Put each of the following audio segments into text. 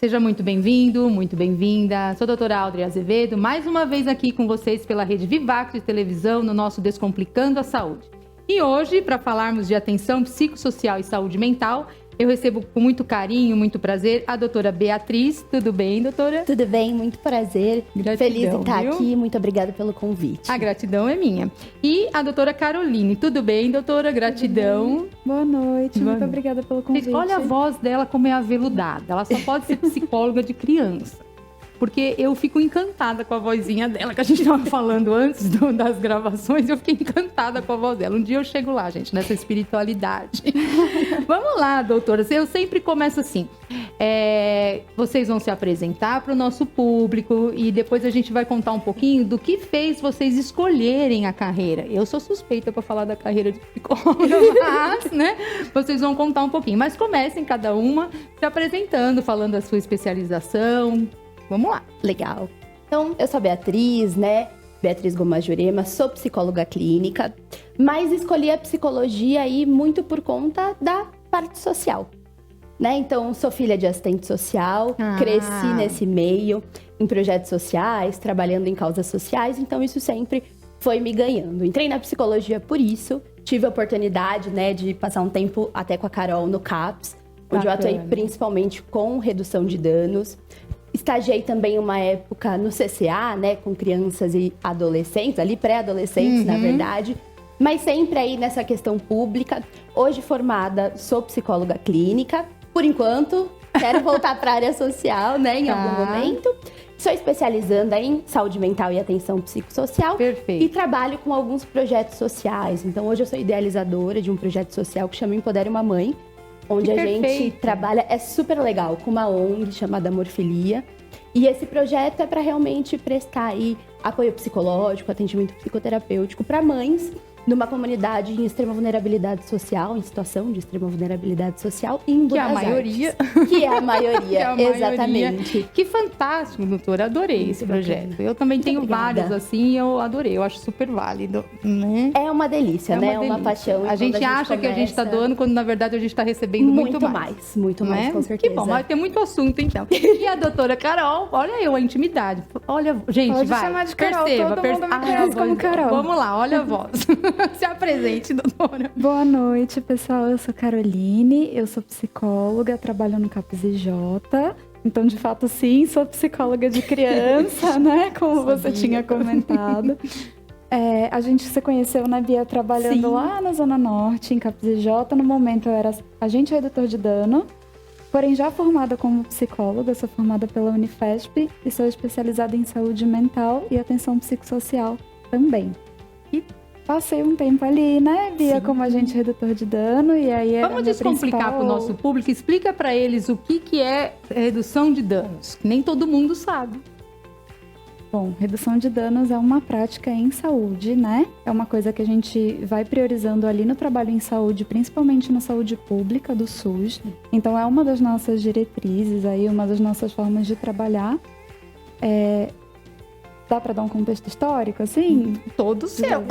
Seja muito bem-vindo, muito bem-vinda. Sou a doutora Audrey Azevedo, mais uma vez aqui com vocês pela Rede Vivax de televisão no nosso Descomplicando a Saúde. E hoje, para falarmos de atenção psicossocial e saúde mental, eu recebo com muito carinho, muito prazer, a doutora Beatriz. Tudo bem, doutora? Tudo bem, muito prazer. Gratidão, feliz de estar viu? aqui, muito obrigada pelo convite. A gratidão é minha. E a doutora Caroline. Tudo bem, doutora? Gratidão. Boa noite, muito obrigada pelo convite. Gente, olha a voz dela como é aveludada. Ela só pode ser psicóloga de criança. Porque eu fico encantada com a vozinha dela, que a gente estava falando antes das gravações, eu fiquei encantada com a voz dela. Um dia eu chego lá, gente, nessa espiritualidade. Vamos lá, doutoras. Eu sempre começo assim. Vocês vão se apresentar para o nosso público e depois a gente vai contar um pouquinho do que fez vocês escolherem a carreira. Eu sou suspeita para falar da carreira de psicóloga, mas, né, vocês vão contar um pouquinho. Mas comecem cada uma se apresentando, falando da sua especialização. Vamos lá. Legal. Então, eu sou a Beatriz, né? Beatriz Gomes Jurema, sou psicóloga clínica, mas escolhi a psicologia aí muito por conta da parte social, né? Então, sou filha de assistente social, cresci nesse meio, em projetos sociais, trabalhando em causas sociais, então isso sempre foi me ganhando. Entrei na psicologia por isso, tive a oportunidade, né, de passar um tempo até com a Carol no CAPS, onde eu atuei principalmente com redução de danos. Estagiei também uma época no CCA, né, com crianças e adolescentes, ali pré-adolescentes, na verdade, mas sempre aí nessa questão pública. Hoje formada, sou psicóloga clínica, por enquanto, quero voltar para a área social, né, em algum momento. Sou especializanda em saúde mental e atenção psicossocial. Perfeito. E trabalho com alguns projetos sociais. Então, hoje eu sou idealizadora de um projeto social que chama Empodere uma Mãe, onde a gente trabalha, é super legal, com uma ONG chamada Amorfilia. E esse projeto é para realmente prestar aí apoio psicológico, atendimento psicoterapêutico para mães numa comunidade em extrema vulnerabilidade social, em situação de extrema vulnerabilidade social, em Que é a Buenos maioria. Aires. Que é a maioria, Que é a maioria. exatamente. Que fantástico, doutora. Adorei Muito esse bacana. projeto. Eu também Muito tenho obrigada. vários assim e eu adorei. Eu acho super válido, né? É uma delícia, né? É uma delícia. paixão. E A quando gente acha que a gente está doando, quando na verdade a gente está recebendo muito mais. Muito mais, Né? com certeza. Que bom, vai ter muito assunto então. E a doutora Carol, olha eu, a intimidade. Olha, gente, Pode vai. chamar de Carol, perceba, todo mundo me conhece a voz como dela. Carol. Vamos lá, olha a voz. Se apresente, doutora. Boa noite, pessoal. Eu sou Caroline, eu sou psicóloga, trabalho no CAPS IJ. Então, de fato, sim, sou psicóloga de criança, né? Como você tinha comentado. A gente se conheceu, né, Bia, trabalhando lá na Zona Norte, em CAPS IJ. No momento, eu era agente redutor de dano. Porém, já formada como psicóloga, sou formada pela Unifesp e sou especializada em saúde mental e atenção psicossocial também. E passei um tempo ali, né, Bia, como agente redutor de dano, e aí era Vamos descomplicar para o nosso público, explica para eles o que é redução de danos, que nem todo mundo sabe. Bom, redução de danos é uma prática em saúde, né? É uma coisa que a gente vai priorizando ali no trabalho em saúde, principalmente na saúde pública do SUS. Então, é uma das nossas diretrizes aí, uma das nossas formas de trabalhar. Dá para dar um contexto histórico, assim? Todo seu.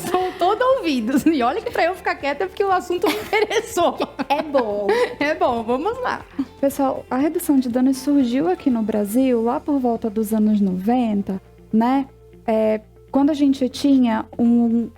São todos ouvidos. E olha que para eu ficar quieta é porque o assunto me interessou. É bom. É bom, vamos lá. Pessoal, a redução de danos surgiu aqui no Brasil lá por volta dos anos 90, né? Quando a gente tinha um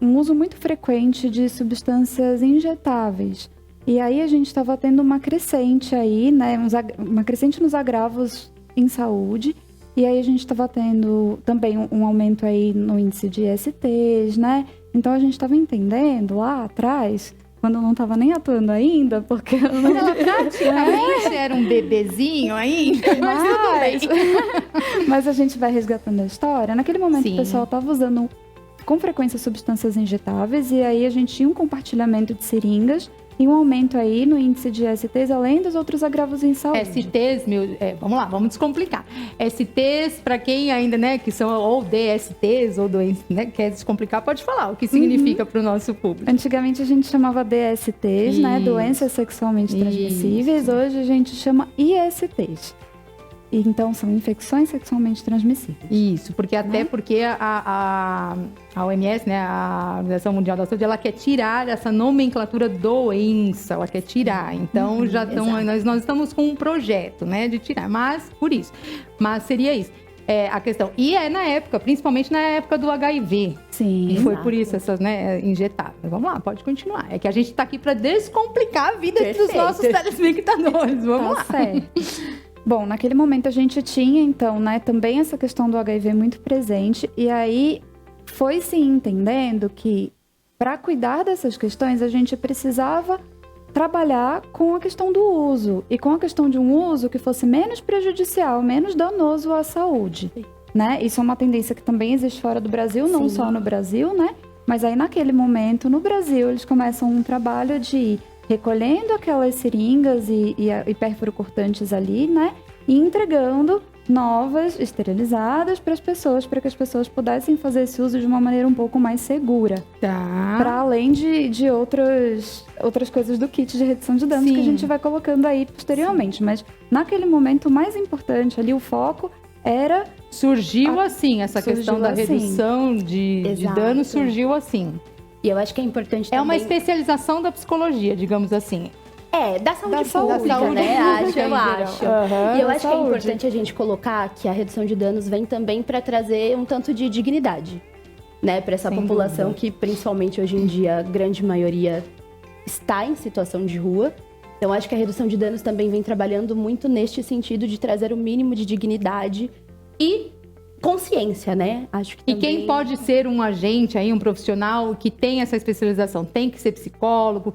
uso muito frequente de substâncias injetáveis. E aí a gente estava tendo uma crescente aí, né? Uma crescente nos agravos em saúde. E aí a gente estava tendo também um aumento aí no índice de STs, né? Então a gente estava entendendo lá atrás, quando eu não estava nem atuando ainda, porque... Quando ela praticamente era um bebezinho ainda, mas tudo bem. Mas a gente vai resgatando a história. Naquele momento Sim. o pessoal estava usando com frequência substâncias injetáveis e aí a gente tinha um compartilhamento de seringas e um aumento aí no índice de STs, além dos outros agravos em saúde. STs, vamos lá, vamos descomplicar. STs, para quem ainda, né, que são ou DSTs ou doenças, né, quer descomplicar, pode falar o que significa para o nosso público. Antigamente a gente chamava DSTs, né, Isso. doenças sexualmente transmissíveis. Hoje a gente chama ISTs. E, então, são infecções sexualmente transmissíveis. Isso, porque até porque a OMS, né, a Organização Mundial da Saúde, ela quer tirar essa nomenclatura doença, ela quer tirar. Então, nós estamos com um projeto, né, de tirar, mas por isso. Mas seria isso. A questão. E na época, principalmente na época do HIV. Sim. E foi por isso essas, né, injetadas. Vamos lá, pode continuar. É que a gente tá aqui para descomplicar a vida dos nossos telespectadores. Vamos lá. Certo. Bom, naquele momento a gente tinha, então, né, também essa questão do HIV muito presente. E aí foi se entendendo que para cuidar dessas questões a gente precisava trabalhar com a questão do uso e com a questão de um uso que fosse menos prejudicial, menos danoso à saúde, né? Isso é uma tendência que também existe fora do Brasil, não só no Brasil, né? Mas aí naquele momento, no Brasil, eles começam um trabalho de ir recolhendo aquelas seringas e pérfuro cortantes ali, né? E entregando novas, esterilizadas para as pessoas, para que as pessoas pudessem fazer esse uso de uma maneira um pouco mais segura. Tá. Para além de outras coisas do kit de redução de danos que a gente vai colocando aí posteriormente. Mas naquele momento, o mais importante ali, o foco era... Surgiu assim, essa questão da redução de danos surgiu assim. E eu acho que é importante também... É uma especialização da psicologia, digamos assim. Da saúde pública, né? Eu acho. E eu acho que é importante a gente colocar que a redução de danos vem também para trazer um tanto de dignidade, né? Para essa população que, principalmente hoje em dia, a grande maioria está em situação de rua. Então, acho que a redução de danos também vem trabalhando muito neste sentido de trazer o mínimo de dignidade e consciência, né? Acho que também... E quem pode ser um agente aí, um profissional que tem essa especialização? Tem que ser psicólogo?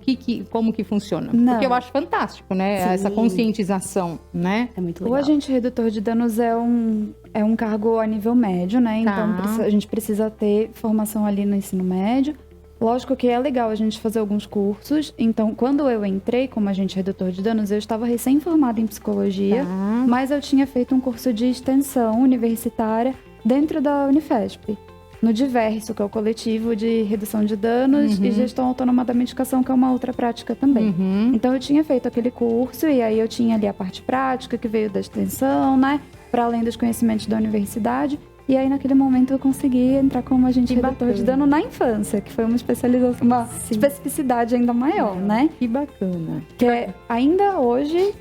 Como que funciona? Não. Porque eu acho fantástico, né? Sim. Essa conscientização, né? É muito legal. O agente redutor de danos é um cargo a nível médio, né? Então, a gente precisa ter formação ali no ensino médio. Lógico que é legal a gente fazer alguns cursos. Então, quando eu entrei como agente redutor de danos, eu estava recém-formada em psicologia, mas eu tinha feito um curso de extensão universitária dentro da Unifesp, no Diverso, que é o coletivo de redução de danos e gestão autônoma da medicação, que é uma outra prática também. Então, eu tinha feito aquele curso e aí eu tinha ali a parte prática que veio da extensão, né? Para além dos conhecimentos da universidade. E aí, naquele momento, eu consegui entrar como agente redutor de dano na infância, que foi uma especialização, uma especificidade ainda maior, né? Que bacana. Que ainda hoje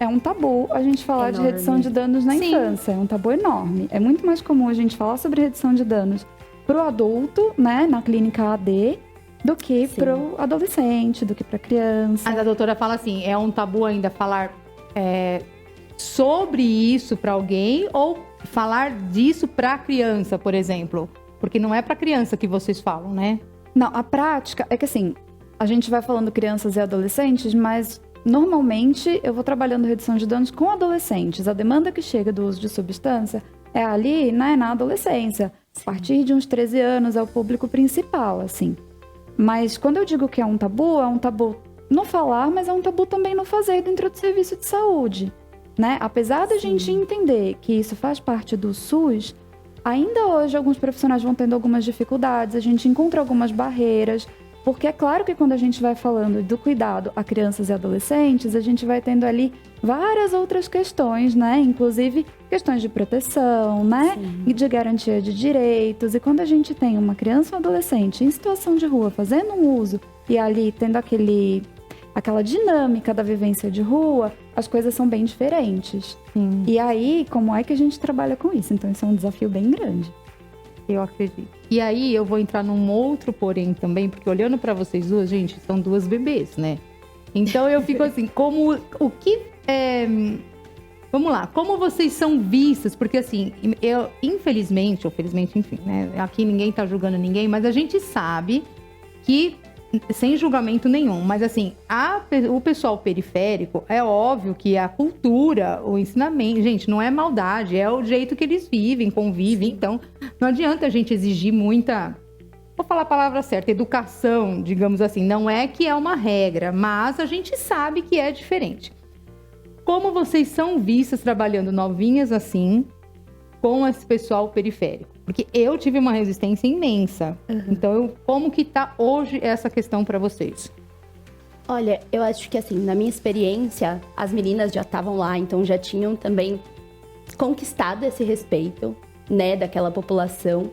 é um tabu a gente falar de redução de danos na infância. É um tabu enorme. É muito mais comum a gente falar sobre redução de danos pro adulto, né, na clínica AD, do que pro adolescente, do que pra criança. Mas a doutora fala assim, é um tabu ainda falar sobre isso pra alguém ou falar disso pra criança, por exemplo? Porque não é pra criança que vocês falam, né? Não, a prática é que assim, a gente vai falando crianças e adolescentes, mas normalmente eu vou trabalhando redução de danos com adolescentes. A demanda que chega do uso de substância é ali, né, na adolescência. A partir de uns 13 anos é o público principal, assim. Mas quando eu digo que é um tabu no falar, mas é um tabu também no fazer dentro do serviço de saúde. Né? Apesar da gente entender que isso faz parte do SUS, ainda hoje alguns profissionais vão tendo algumas dificuldades, a gente encontra algumas barreiras, porque é claro que quando a gente vai falando do cuidado a crianças e adolescentes, a gente vai tendo ali várias outras questões, né? Inclusive questões de proteção, né? E de garantia de direitos. E quando a gente tem uma criança ou adolescente em situação de rua fazendo um uso e ali tendo aquela dinâmica da vivência de rua, as coisas são bem diferentes. E aí, como é que a gente trabalha com isso? Então, isso é um desafio bem grande. Eu acredito. E aí, eu vou entrar num outro porém também, porque olhando pra vocês duas, gente, são duas bebês, né? Então, eu fico assim, vamos lá, como vocês são vistas? Porque assim, eu, infelizmente, ou felizmente, enfim, né? Aqui ninguém tá julgando ninguém, mas a gente sabe que sem julgamento nenhum, mas assim, o pessoal periférico, é óbvio que a cultura, o ensinamento, gente, não é maldade, é o jeito que eles vivem, convivem, então não adianta a gente exigir muita, vou falar a palavra certa, educação, digamos assim, não é que é uma regra, mas a gente sabe que é diferente. Como vocês são vistas trabalhando novinhas assim, com esse pessoal periférico? Porque eu tive uma resistência imensa. Então, como que tá hoje essa questão para vocês? Olha, eu acho que assim, na minha experiência, as meninas já estavam lá, então já tinham também conquistado esse respeito, né, daquela população.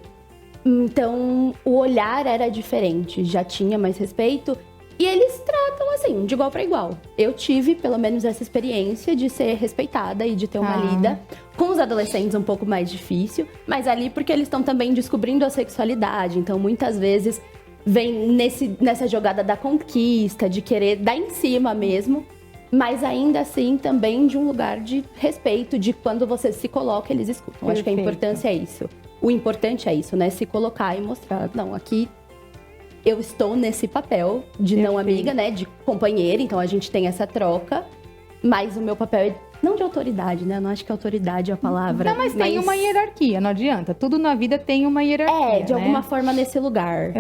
Então, o olhar era diferente, já tinha mais respeito. E eles tratam, assim, de igual para igual. Eu tive, pelo menos, essa experiência de ser respeitada e de ter uma lida. Com os adolescentes, um pouco mais difícil. Mas ali, porque eles estão também descobrindo a sexualidade. Então, muitas vezes, vem nessa jogada da conquista, de querer dar em cima mesmo. Mas ainda assim, também de um lugar de respeito, de quando você se coloca, eles escutam. Acho que a importância é isso. O importante é isso, né? Se colocar e mostrar, não, aqui eu estou nesse papel de não amiga, né? De companheira, então a gente tem essa troca. Mas o meu papel é não de autoridade, né? Eu não acho que autoridade é a palavra. Não, mas tem uma hierarquia, não adianta. Tudo na vida tem uma hierarquia, de alguma forma nesse lugar.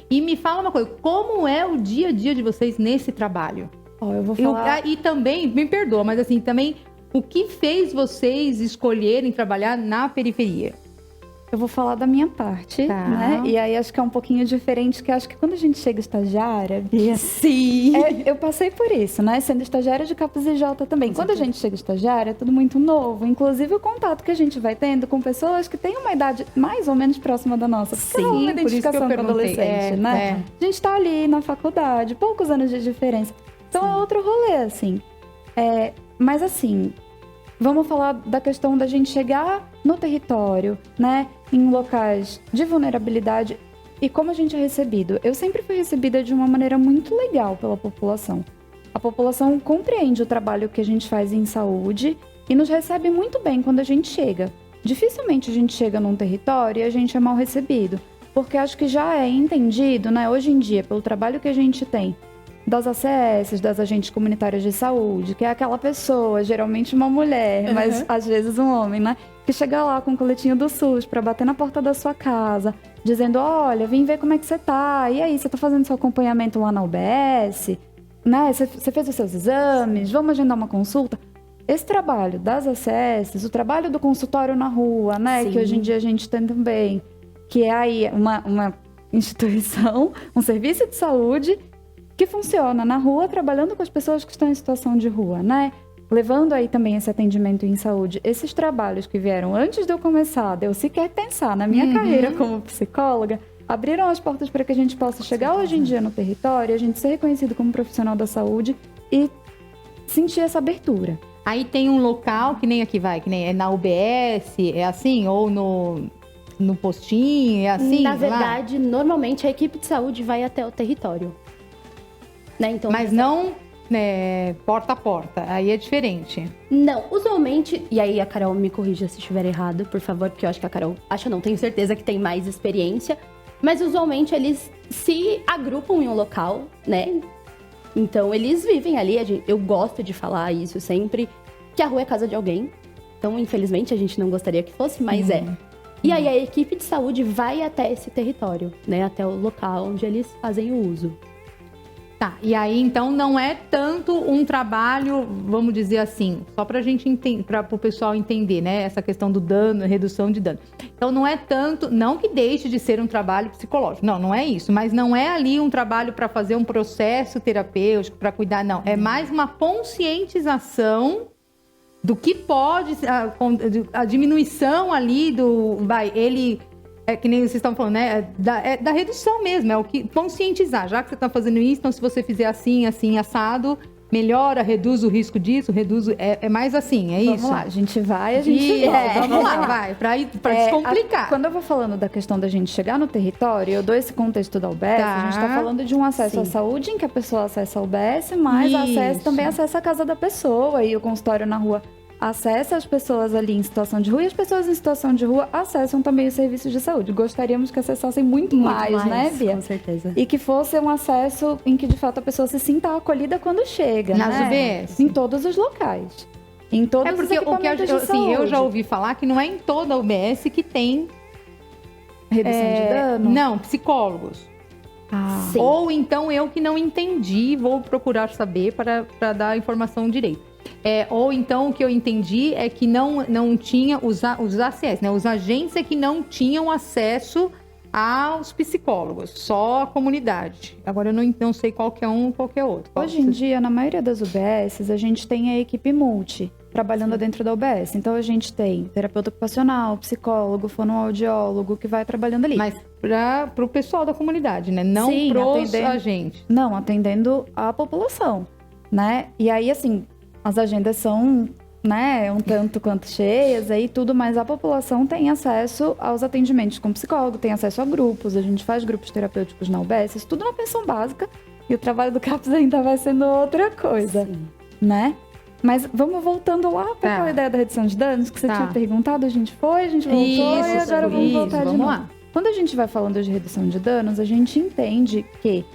E me fala uma coisa, como é o dia a dia de vocês nesse trabalho? Eu vou falar... E também, me perdoa, mas assim, também, o que fez vocês escolherem trabalhar na periferia? Eu vou falar da minha parte, né? E aí acho que é um pouquinho diferente, que acho que quando a gente chega estagiária, Bia... Sim! Eu passei por isso, né? Sendo estagiária de Capos e Jota também. Quando a gente chega estagiária, é tudo muito novo. Inclusive o contato que a gente vai tendo com pessoas que têm uma idade mais ou menos próxima da nossa. Porque é uma identificação com adolescente, né? A gente tá ali na faculdade, poucos anos de diferença. Então é outro rolê, assim. Mas assim... Vamos falar da questão da gente chegar no território, né? Em locais de vulnerabilidade e como a gente é recebido. Eu sempre fui recebida de uma maneira muito legal pela população. A população compreende o trabalho que a gente faz em saúde e nos recebe muito bem quando a gente chega. Dificilmente a gente chega num território e a gente é mal recebido, porque acho que já é entendido, né? Hoje em dia, pelo trabalho que a gente tem, das ACS, das agentes comunitárias de saúde, que é aquela pessoa, geralmente uma mulher, mas às vezes um homem, né? Que chega lá com o coletinho do SUS pra bater na porta da sua casa, dizendo, olha, vem ver como é que você tá. E aí, você tá fazendo seu acompanhamento lá na UBS? Né? Você fez os seus exames? Vamos agendar uma consulta? Esse trabalho das ACS, o trabalho do consultório na rua, né? Sim. Que hoje em dia a gente tem também, que é aí uma instituição, um serviço de saúde que funciona na rua, trabalhando com as pessoas que estão em situação de rua, né? Levando aí também esse atendimento em saúde. Esses trabalhos que vieram antes de eu começar, de eu sequer pensar na minha carreira como psicóloga, abriram as portas para que a gente possa chegar hoje em dia no território, a gente ser reconhecido como profissional da saúde e sentir essa abertura. Aí tem um local, que nem aqui vai, que nem é na UBS, é assim? Ou no postinho, é assim? Na verdade, normalmente a equipe de saúde vai até o território. Né? Então, mas não porta a porta, aí é diferente. Não, usualmente, e aí a Carol me corrija se estiver errado, por favor, porque eu acho que a Carol, não tenho certeza que tem mais experiência, mas usualmente eles se agrupam em um local, né? Então eles vivem ali, eu gosto de falar isso sempre, que a rua é casa de alguém, então infelizmente a gente não gostaria que fosse, mas é. E aí a equipe de saúde vai até esse território, né? Até o local onde eles fazem o uso. Tá, e aí então não é tanto um trabalho, vamos dizer assim, só pra gente entender, para o pessoal entender, né, essa questão do dano, redução de dano. Então não é tanto, não que deixe de ser um trabalho psicológico, não é isso, mas não é ali um trabalho para fazer um processo terapêutico, para cuidar, não. É mais uma conscientização do que pode, a diminuição ali é que nem vocês estão falando, né? Da redução mesmo, é o que conscientizar. Já que você está fazendo isso, então se você fizer assim, assado, melhora, reduz o risco disso, é mais assim, é isso? Vamos lá, a gente volta. Vamos lá, vai, para descomplicar. Quando eu vou falando da questão da gente chegar no território, eu dou esse contexto da UBS, a gente está falando de um acesso à saúde, em que a pessoa acessa a UBS, mas também acessa a casa da pessoa e o consultório na rua acessa as pessoas ali em situação de rua e as pessoas em situação de rua acessam também os serviços de saúde. Gostaríamos que acessassem muito mais, né, Bia? Com certeza. E que fosse um acesso em que, de fato, a pessoa se sinta acolhida quando chega, nas né? UBS? Em todos os locais. Em todos os equipamentos de saúde. Eu já ouvi falar que não é em toda a UBS que tem redução de dano? Não, psicólogos. Ou então eu que não entendi, vou procurar saber para dar a informação direito. Ou então o que eu entendi é que não tinha os ACS, né? Os agentes é que não tinham acesso aos psicólogos, só a comunidade. Agora eu não sei qual que é um, qual que é outro. Hoje em dia, na maioria das UBSs, a gente tem a equipe multi trabalhando dentro da UBS. Então a gente tem terapeuta ocupacional, psicólogo, fonoaudiólogo que vai trabalhando ali. Mas para o pessoal da comunidade, né? Não pros agentes. Não, atendendo a população, né? E aí, assim, as agendas são, né, um tanto quanto cheias aí tudo, mas a população tem acesso aos atendimentos com psicólogo, tem acesso a grupos, a gente faz grupos terapêuticos na UBS, isso tudo na pensão básica, e o trabalho do CAPS ainda vai sendo outra coisa, né? Mas vamos voltando lá para aquela ideia da redução de danos que você tinha perguntado, a gente voltou e agora vamos voltar de novo. Lá. Quando a gente vai falando de redução de danos, a gente entende que,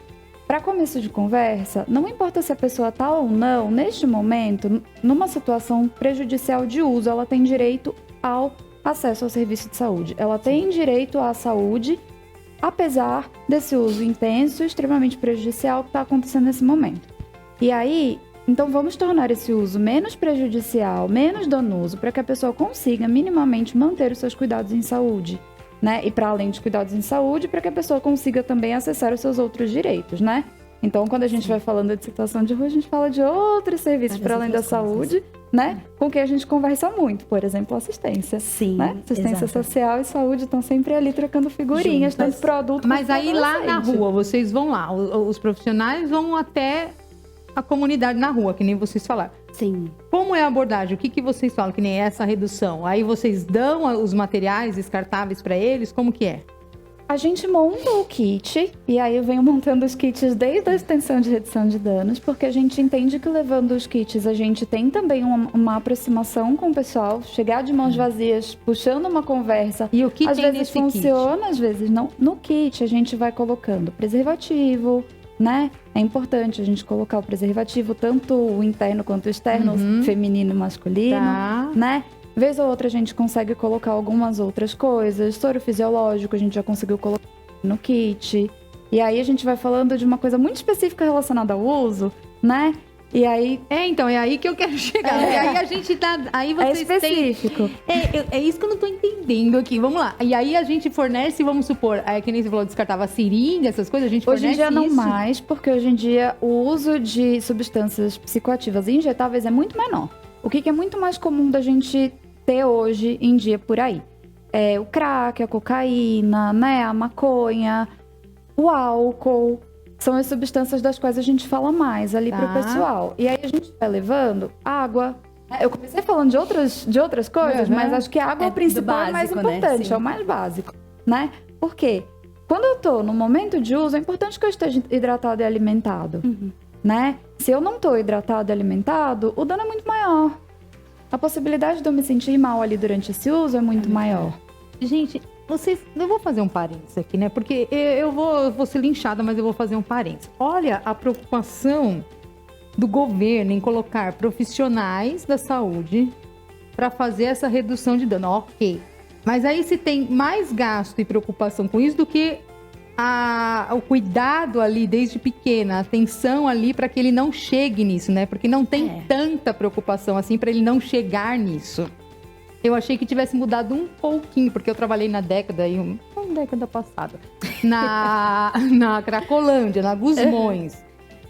para começo de conversa, não importa se a pessoa está ou não, neste momento, numa situação prejudicial de uso, ela tem direito ao acesso ao serviço de saúde. Ela tem direito à saúde, apesar desse uso intenso, extremamente prejudicial que está acontecendo nesse momento. E aí, então vamos tornar esse uso menos prejudicial, menos danoso, para que a pessoa consiga minimamente manter os seus cuidados em saúde, né? E para além dos cuidados em saúde, para que a pessoa consiga também acessar os seus outros direitos, né? Então, quando a gente vai falando de situação de rua, a gente fala de outros serviços para além da saúde, né? Com que a gente conversa muito, por exemplo, assistência. Sim, né? Assistência social e saúde estão sempre ali trocando figurinhas, tanto produto. Mas aí lá na rua, vocês vão lá, os profissionais vão até a comunidade na rua, que nem vocês falaram. Sim. Como é a abordagem? O que vocês falam? Que nem essa redução? Aí vocês dão os materiais descartáveis para eles? Como que é? A gente monta o kit, e aí eu venho montando os kits desde a extensão de redução de danos, porque a gente entende que levando os kits, a gente tem também uma aproximação com o pessoal, chegar de mãos vazias, puxando uma conversa. E o que às tem vezes nesse funciona, kit? Às vezes não. No kit, a gente vai colocando preservativo, né? É importante a gente colocar o preservativo, tanto o interno quanto o externo, feminino e masculino, né? Vez ou outra a gente consegue colocar algumas outras coisas. Soro fisiológico a gente já conseguiu colocar no kit. E aí a gente vai falando de uma coisa muito específica relacionada ao uso, né? E aí... então, é aí que eu quero chegar. E aí a gente tá... Aí vocês específico. É isso que eu não tô entendendo aqui. Vamos lá. E aí a gente fornece, vamos supor, que nem você falou, descartava seringa, essas coisas, a gente fornece hoje em dia não isso? mais, porque hoje em dia o uso de substâncias psicoativas injetáveis é muito menor. O que é muito mais comum da gente ter hoje em dia por aí? É o crack, a cocaína, né, a maconha, o álcool. São as substâncias das quais a gente fala mais ali pro pessoal. E aí a gente vai levando água. Eu comecei falando de outras coisas, mas acho que a água é o principal, básico, é mais importante, né? É o mais básico, né? Por quê? Quando eu tô no momento de uso, é importante que eu esteja hidratado e alimentado, né? Se eu não tô hidratado e alimentado, o dano é muito maior. A possibilidade de eu me sentir mal ali durante esse uso é muito maior. Gente, eu vou fazer um parênteses aqui, né? Porque eu vou ser linchada, mas eu vou fazer um parênteses. Olha a preocupação do governo em colocar profissionais da saúde para fazer essa redução de dano. Ok. Mas aí se tem mais gasto e preocupação com isso do que o cuidado ali desde pequena, a atenção ali para que ele não chegue nisso, né? Porque não tem tanta preocupação assim para ele não chegar nisso. Eu achei que tivesse mudado um pouquinho, porque eu trabalhei na década passada, na Cracolândia, na Gusmões.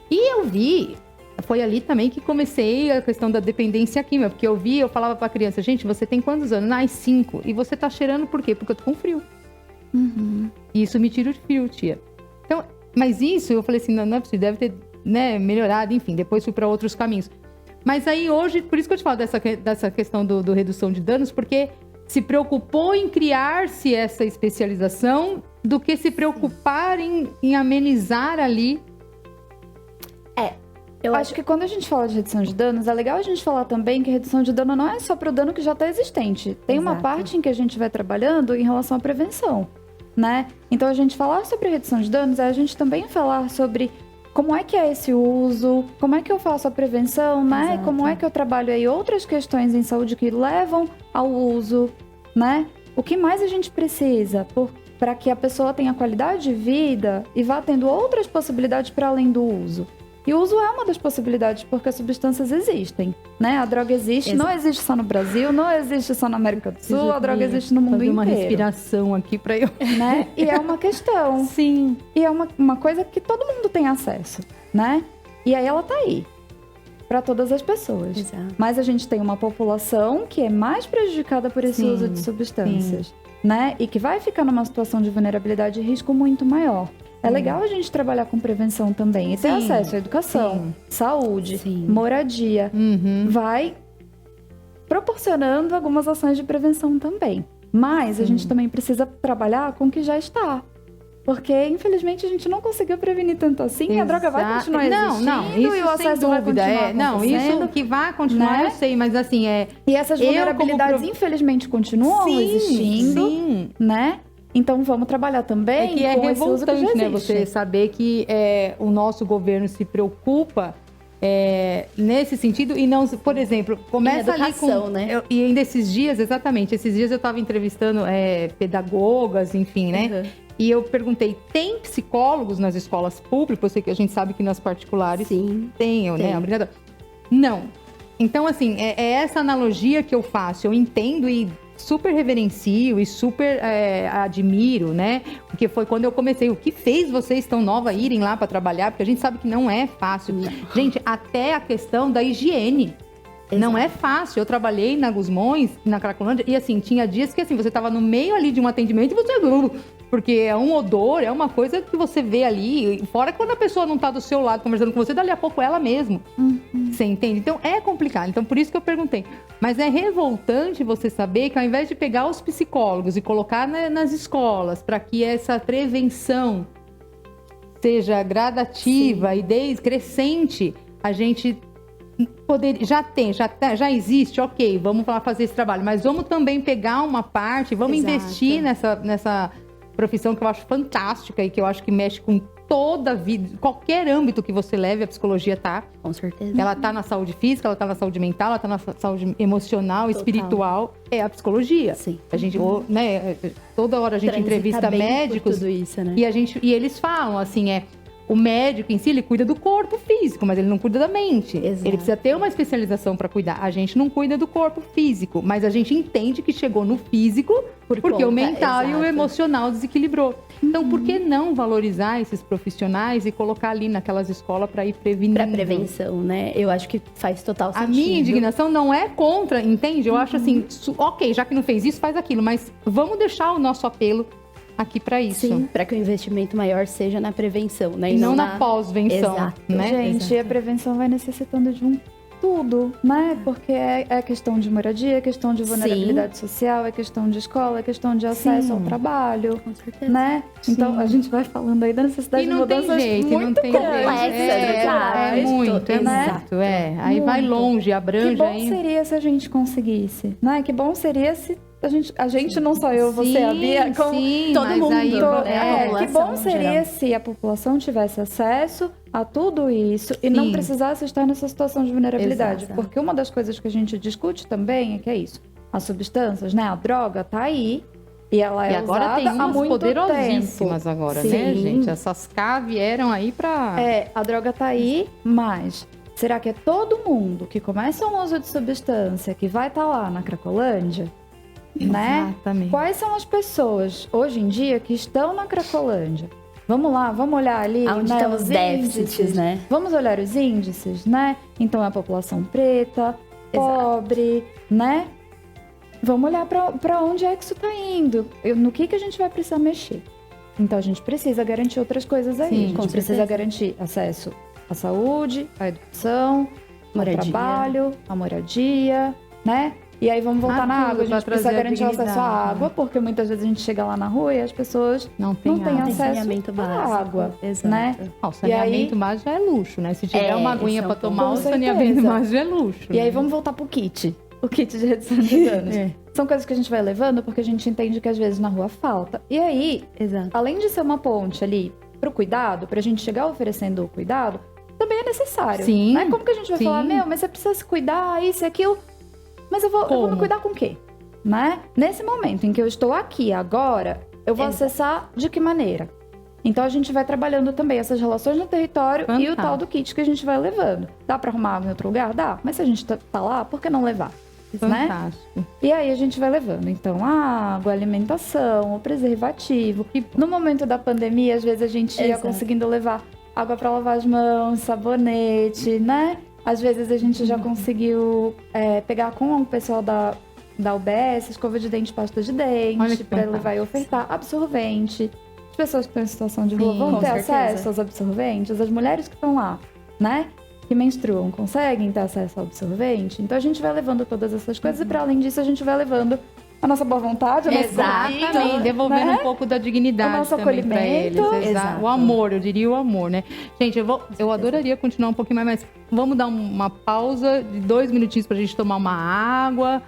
E eu vi, foi ali também que comecei a questão da dependência química, porque eu falava pra criança, gente, você tem quantos anos? 5. E você tá cheirando por quê? Porque eu tô com frio. E isso me tira o frio, tia. Então, mas isso, eu falei assim, não é possível, deve ter, né, melhorado, enfim, depois fui para outros caminhos. Mas aí hoje, por isso que eu te falo dessa questão do redução de danos, porque se preocupou em criar-se essa especialização do que se preocupar em amenizar ali. Eu acho que quando a gente fala de redução de danos, é legal a gente falar também que redução de dano não é só para o dano que já está existente. Tem uma parte em que a gente vai trabalhando em relação à prevenção, né? Então, a gente falar sobre redução de danos é a gente também falar sobre como é que é esse uso, como é que eu faço a prevenção, né? Como é que eu trabalho aí outras questões em saúde que levam ao uso, né? O que mais a gente precisa para que a pessoa tenha qualidade de vida e vá tendo outras possibilidades para além do uso, E o uso é uma das possibilidades, porque as substâncias existem, né? A droga existe, Exato. não existe só no Brasil, não existe só na América do Sul, a droga existe no mundo fazer uma inteiro. respiração aqui pra eu... Né? E é uma questão. Sim. E é uma coisa que todo mundo tem acesso, né? E aí ela tá aí, para todas as pessoas. Exato. Mas a gente tem uma população que é mais prejudicada por esse Sim, uso de substâncias, né? E que vai ficar numa situação de vulnerabilidade e risco muito maior. É legal a gente trabalhar com prevenção também e ter Sim, acesso à educação, sim. saúde, Sim. moradia. Uhum. Vai proporcionando algumas ações de prevenção também. Mas a gente também precisa trabalhar com o que já está. Porque, infelizmente, a gente não conseguiu prevenir tanto assim e a droga vai continuar existindo. Não, isso e o acesso sem vai dúvida. continuar Não, isso acontecendo. que vai continuar, né? eu sei, mas assim, E essas Eu, vulnerabilidades, como infelizmente, continuam existindo, sim. né? Então, vamos trabalhar também É que é com esse uso que já revoltante, né? existe. Você saber que o nosso governo se preocupa nesse sentido e não, por exemplo, começa Em educação, ali com... né? E ainda esses dias eu estava entrevistando pedagogas, enfim, né? Uhum. E eu perguntei, tem psicólogos nas escolas públicas? Eu sei que a gente sabe que nas particulares Sim. tem, né? Tem. Obrigada. Não. Então, assim, é essa analogia que eu faço. Eu entendo e super reverencio e super admiro, né? Porque foi quando eu comecei. O que fez vocês tão nova irem lá para trabalhar? Porque a gente sabe que não é fácil. Não. Gente, até a questão da higiene. Não é fácil. Eu trabalhei na Gusmões, na Cracolândia, e assim, tinha dias que assim, você tava no meio ali de um atendimento e você... Porque é um odor, é uma coisa que você vê ali. Fora quando a pessoa não tá do seu lado conversando com você, dali a pouco ela mesmo. Você entende? Então é complicado. Então por isso que eu perguntei. Mas é revoltante você saber que ao invés de pegar os psicólogos e colocar nas escolas para que essa prevenção seja gradativa e crescente, a gente já existe, ok, vamos lá fazer esse trabalho, mas vamos também pegar uma parte, vamos Exato. investir nessa profissão que eu acho fantástica e que eu acho que mexe com toda a vida, qualquer âmbito que você leve, a psicologia tá. Com certeza. Ela tá na saúde física, ela tá na saúde mental, ela tá na saúde emocional, Total. espiritual, é a psicologia. Sim. A gente, né, toda hora a gente Transita entrevista bem por médicos tudo isso, né? e eles falam assim, o médico em si, ele cuida do corpo físico, mas ele não cuida da mente. Exato. Ele precisa ter uma especialização para cuidar. A gente não cuida do corpo físico, mas a gente entende que chegou no físico porque conta, o mental e o exato. emocional desequilibrou. Então, por que não valorizar esses profissionais e colocar ali naquelas escolas para ir prevenindo? Pra prevenção, né? Eu acho que faz total A sentido. minha indignação não é contra, entende? Eu acho assim, ok, já que não fez isso, faz aquilo, mas vamos deixar o nosso apelo aqui para isso. Sim, para que o investimento maior seja na prevenção, né? E não na pós-venção, Exato. né? Gente, Exato. a prevenção vai necessitando de tudo, né? Porque é questão de moradia, é questão de vulnerabilidade social, é questão de escola, é questão de acesso ao trabalho, Com certeza. né? Então, a gente vai falando aí da necessidade E de não tem mudanças jeito, muito não tem complexas, jeito. exato. É muito, Exato. Aí vai Muito. longe, Que abrange bom aí. seria se a gente conseguisse, né? Que bom seria se a gente não só eu, você, a Bia, como sim, todo mas mundo, aí, né? A que população bom seria geral. se a população tivesse acesso a tudo isso e não Sim. precisasse estar nessa situação de vulnerabilidade. Exato. Porque uma das coisas que a gente discute também é que é isso. As substâncias, né? A droga tá aí e ela E é agora usada tem há umas muito poderosíssimas tempo. agora, Sim. né, gente? Essas K vieram aí pra... A droga tá aí, mas será que é todo mundo que começa um uso de substância que vai estar lá na Cracolândia? Né? Exatamente. Quais são as pessoas hoje em dia que estão na Cracolândia? Vamos lá, vamos olhar ali, Onde né, estão os déficits, índices, né? Vamos olhar os índices, né? Então é a população preta, pobre, né? Vamos olhar para onde é que isso está indo, no que a gente vai precisar mexer. Então a gente precisa garantir outras coisas aí. Sim, a gente com precisa certeza. garantir acesso à saúde, à educação, ao Moradia. trabalho, à moradia, né? E aí vamos voltar A na tudo, água. A pra gente precisa trazer a garantir o acesso à dignidade, água, porque muitas vezes a gente chega lá na rua e as pessoas Não tem não têm água. Tem acesso saneamento à básico. água, Exato. né? O saneamento básico já é luxo, né? Se tiver uma aguinha esse é pra um tomar, ponto. o Com saneamento certeza. básico já é luxo. E aí né? vamos voltar pro kit. O kit de redução de danos. É. São coisas que a gente vai levando porque a gente entende que às vezes na rua falta. E aí, Exato. além de ser uma ponte ali pro cuidado, pra gente chegar oferecendo o cuidado, também é necessário. Sim, Né? Como que a gente vai sim. falar, mas você precisa se cuidar, isso e aquilo. Mas eu vou Como? me cuidar com o quê? Né? Nesse momento em que eu estou aqui agora, eu vou Exato. acessar de que maneira? Então a gente vai trabalhando também essas relações no território e o tal do kit que a gente vai levando. Dá para arrumar em outro lugar? Dá. Mas se a gente tá lá, por que não levar? Fantástico. Né? E aí a gente vai levando. Então, a água, a alimentação, o preservativo. E no momento da pandemia, às vezes a gente ia conseguindo levar água para lavar as mãos, sabonete, né? Às vezes a gente já conseguiu pegar com o pessoal da UBS, escova de dente, pasta de dente, para levar e ofertar absorvente. As pessoas que estão em situação de rua vão ter acesso aos absorventes, as mulheres que estão lá, né? Que menstruam, conseguem ter acesso ao absorvente. Então a gente vai levando todas essas coisas e para além disso a gente vai levando a nossa boa vontade, exatamente, devolvendo um pouco da dignidade, o nosso acolhimento, eles. Exato. O amor, eu diria o amor, né? Gente, eu adoraria continuar um pouquinho mais, mas vamos dar uma pausa de 2 minutinhos pra gente tomar uma água,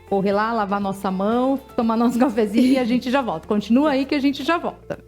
correr lá, lavar nossa mão, tomar nosso cafezinho e a gente já volta. Continua aí que a gente já volta.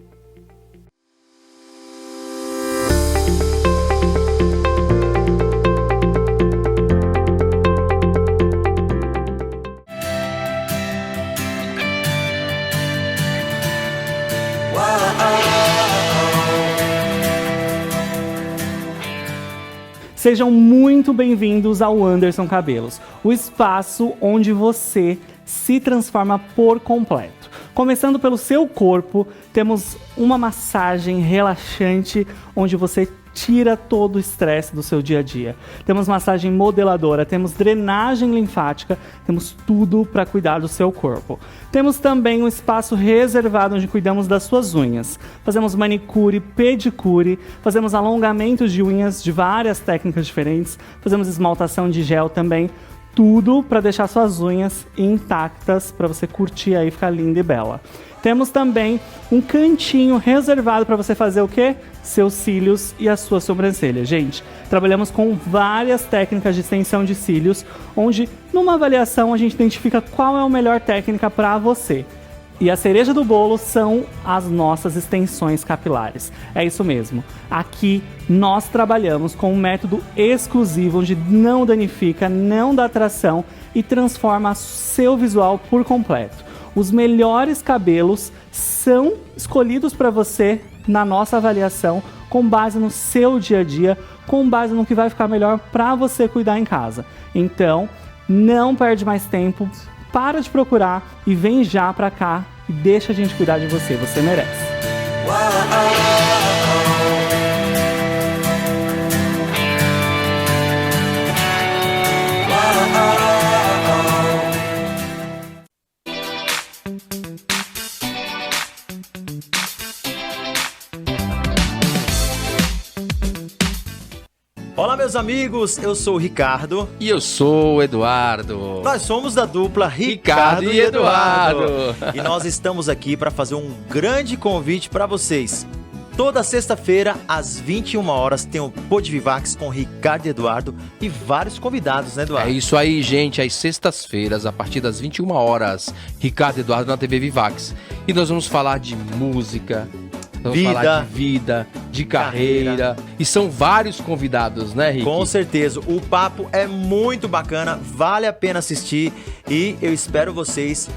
Sejam muito bem-vindos ao Anderson Cabelos, o espaço onde você se transforma por completo. Começando pelo seu corpo, temos uma massagem relaxante onde você tira todo o estresse do seu dia a dia. Temos massagem modeladora, temos drenagem linfática, temos tudo para cuidar do seu corpo. Temos também um espaço reservado onde cuidamos das suas unhas. Fazemos manicure, pedicure, fazemos alongamentos de unhas de várias técnicas diferentes, fazemos esmaltação de gel também. Tudo para deixar suas unhas intactas, para você curtir aí e ficar linda e bela. Temos também um cantinho reservado para você fazer o quê? Seus cílios e a sua sobrancelha. Gente, trabalhamos com várias técnicas de extensão de cílios, onde numa avaliação a gente identifica qual é a melhor técnica para você. E a cereja do bolo são as nossas extensões capilares. É isso mesmo. Aqui nós trabalhamos com um método exclusivo onde não danifica, não dá tração e transforma seu visual por completo. Os melhores cabelos são escolhidos para você na nossa avaliação com base no seu dia a dia, com base no que vai ficar melhor para você cuidar em casa. Então, não perde mais tempo. Para de procurar e vem já pra cá e deixa a gente cuidar de você, você merece. Olá, meus amigos, eu sou o Ricardo. E eu sou o Eduardo. Nós somos da dupla Ricardo e Eduardo. E nós estamos aqui para fazer um grande convite para vocês. Toda sexta-feira, às 21 horas, tem o Pod Vivax com Ricardo e Eduardo e vários convidados, né, Eduardo? É isso aí, gente. Às sextas-feiras, a partir das 21 horas, Ricardo e Eduardo na TV Vivax. E nós vamos falar de música, vamos falar de vida, de carreira. E são vários convidados, né, Rick? Com certeza. O papo é muito bacana, vale a pena assistir. E eu espero vocês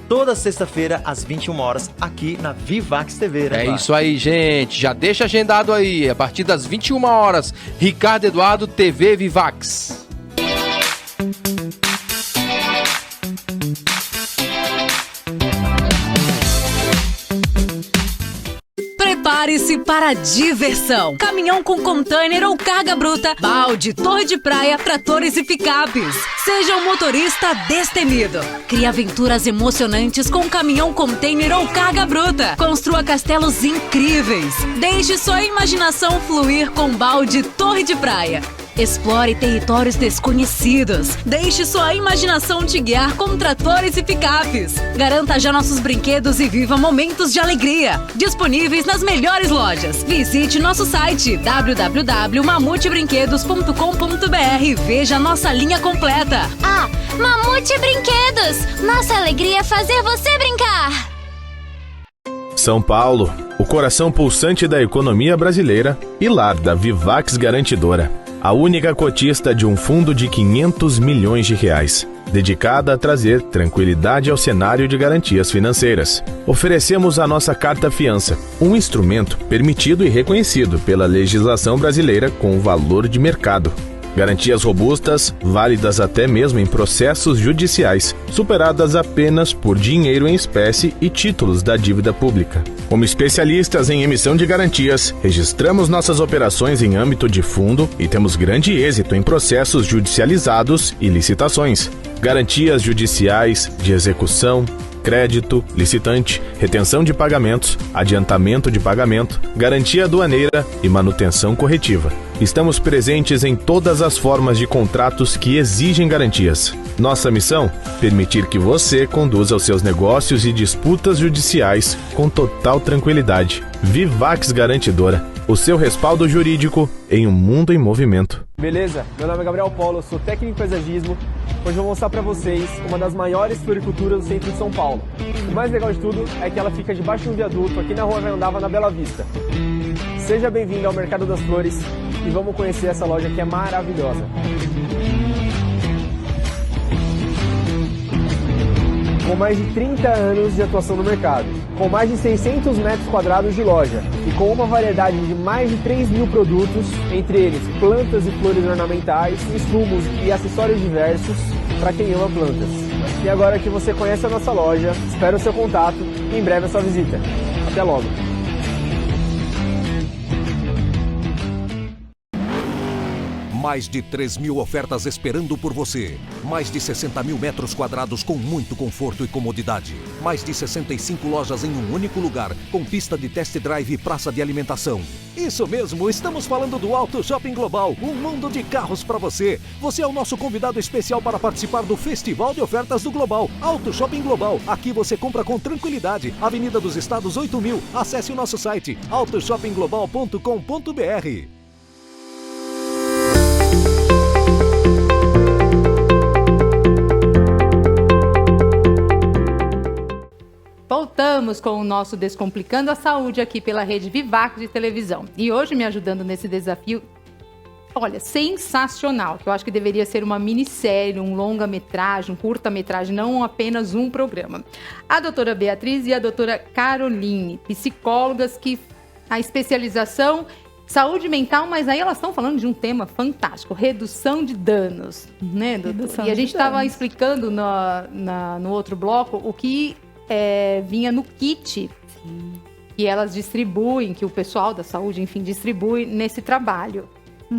toda sexta-feira, às 21 horas, aqui na Vivax TV, né, Eduardo? É isso aí, gente. Já deixa agendado aí. A partir das 21 horas, Ricardo e Eduardo, TV Vivax. Prepare-se para a diversão. Caminhão com container ou carga bruta, balde, torre de praia, tratores e picapes. Seja um motorista destemido. Crie aventuras emocionantes com caminhão, container ou carga bruta. Construa castelos incríveis. Deixe sua imaginação fluir com balde, torre de praia. Explore territórios desconhecidos. Deixe sua imaginação te guiar com tratores e picapes. Garanta já nossos brinquedos e viva momentos de alegria. Disponíveis nas melhores lojas. Visite nosso site www.mamutebrinquedos.com.br e veja nossa linha completa. Ah, Mamute Brinquedos! Nossa alegria é fazer você brincar! São Paulo, o coração pulsante da economia brasileira e lar da Vivax Garantidora. A única cotista de um fundo de R$500 milhões. dedicada a trazer tranquilidade ao cenário de garantias financeiras. Oferecemos a nossa Carta Fiança, um instrumento permitido e reconhecido pela legislação brasileira com valor de mercado. Garantias robustas, válidas até mesmo em processos judiciais, superadas apenas por dinheiro em espécie e títulos da dívida pública. Como especialistas em emissão de garantias, registramos nossas operações em âmbito de fundo e temos grande êxito em processos judicializados e licitações. Garantias judiciais, de execução, crédito, licitante, retenção de pagamentos, adiantamento de pagamento, garantia aduaneira e manutenção corretiva. Estamos presentes em todas as formas de contratos que exigem garantias. Nossa missão? Permitir que você conduza os seus negócios e disputas judiciais com total tranquilidade. Vivax Garantidora, o seu respaldo jurídico em um mundo em movimento. Beleza? Meu nome é Gabriel Polo, eu sou técnico em paisagismo. Hoje eu vou mostrar pra vocês uma das maiores floriculturas do centro de São Paulo. O mais legal de tudo é que ela fica debaixo de um viaduto aqui na Rua Andava, na Bela Vista. Seja bem-vindo ao Mercado das Flores e vamos conhecer essa loja que é maravilhosa. Com mais de 30 anos de atuação no mercado, com mais de 600 metros quadrados de loja e com uma variedade de mais de 3.000 produtos, entre eles plantas e flores ornamentais, insumos e acessórios diversos para quem ama plantas. E agora que você conhece a nossa loja, espero o seu contato e em breve a sua visita. Até logo! Mais de 3.000 ofertas esperando por você. Mais de 60.000 metros quadrados com muito conforto e comodidade. Mais de 65 lojas em um único lugar, com pista de test drive e praça de alimentação. Isso mesmo, estamos falando do Auto Shopping Global, um mundo de carros para você. Você é o nosso convidado especial para participar do Festival de Ofertas do Global. Auto Shopping Global, aqui você compra com tranquilidade. Avenida dos Estados 8000. Acesse o nosso site autoshoppingglobal.com.br. Voltamos com o nosso Descomplicando a Saúde aqui pela rede Vivax de televisão. E hoje me ajudando nesse desafio, olha, sensacional, que eu acho que deveria ser uma minissérie, um longa-metragem, um curta-metragem, não apenas um programa. A doutora Beatriz e a doutora Caroline, psicólogas que a especialização saúde mental, mas aí elas estão falando de um tema fantástico, redução de danos, né, doutor? E a gente estava explicando no outro bloco o que vinha no kit que elas distribuem, que o pessoal da saúde, enfim, distribui nesse trabalho.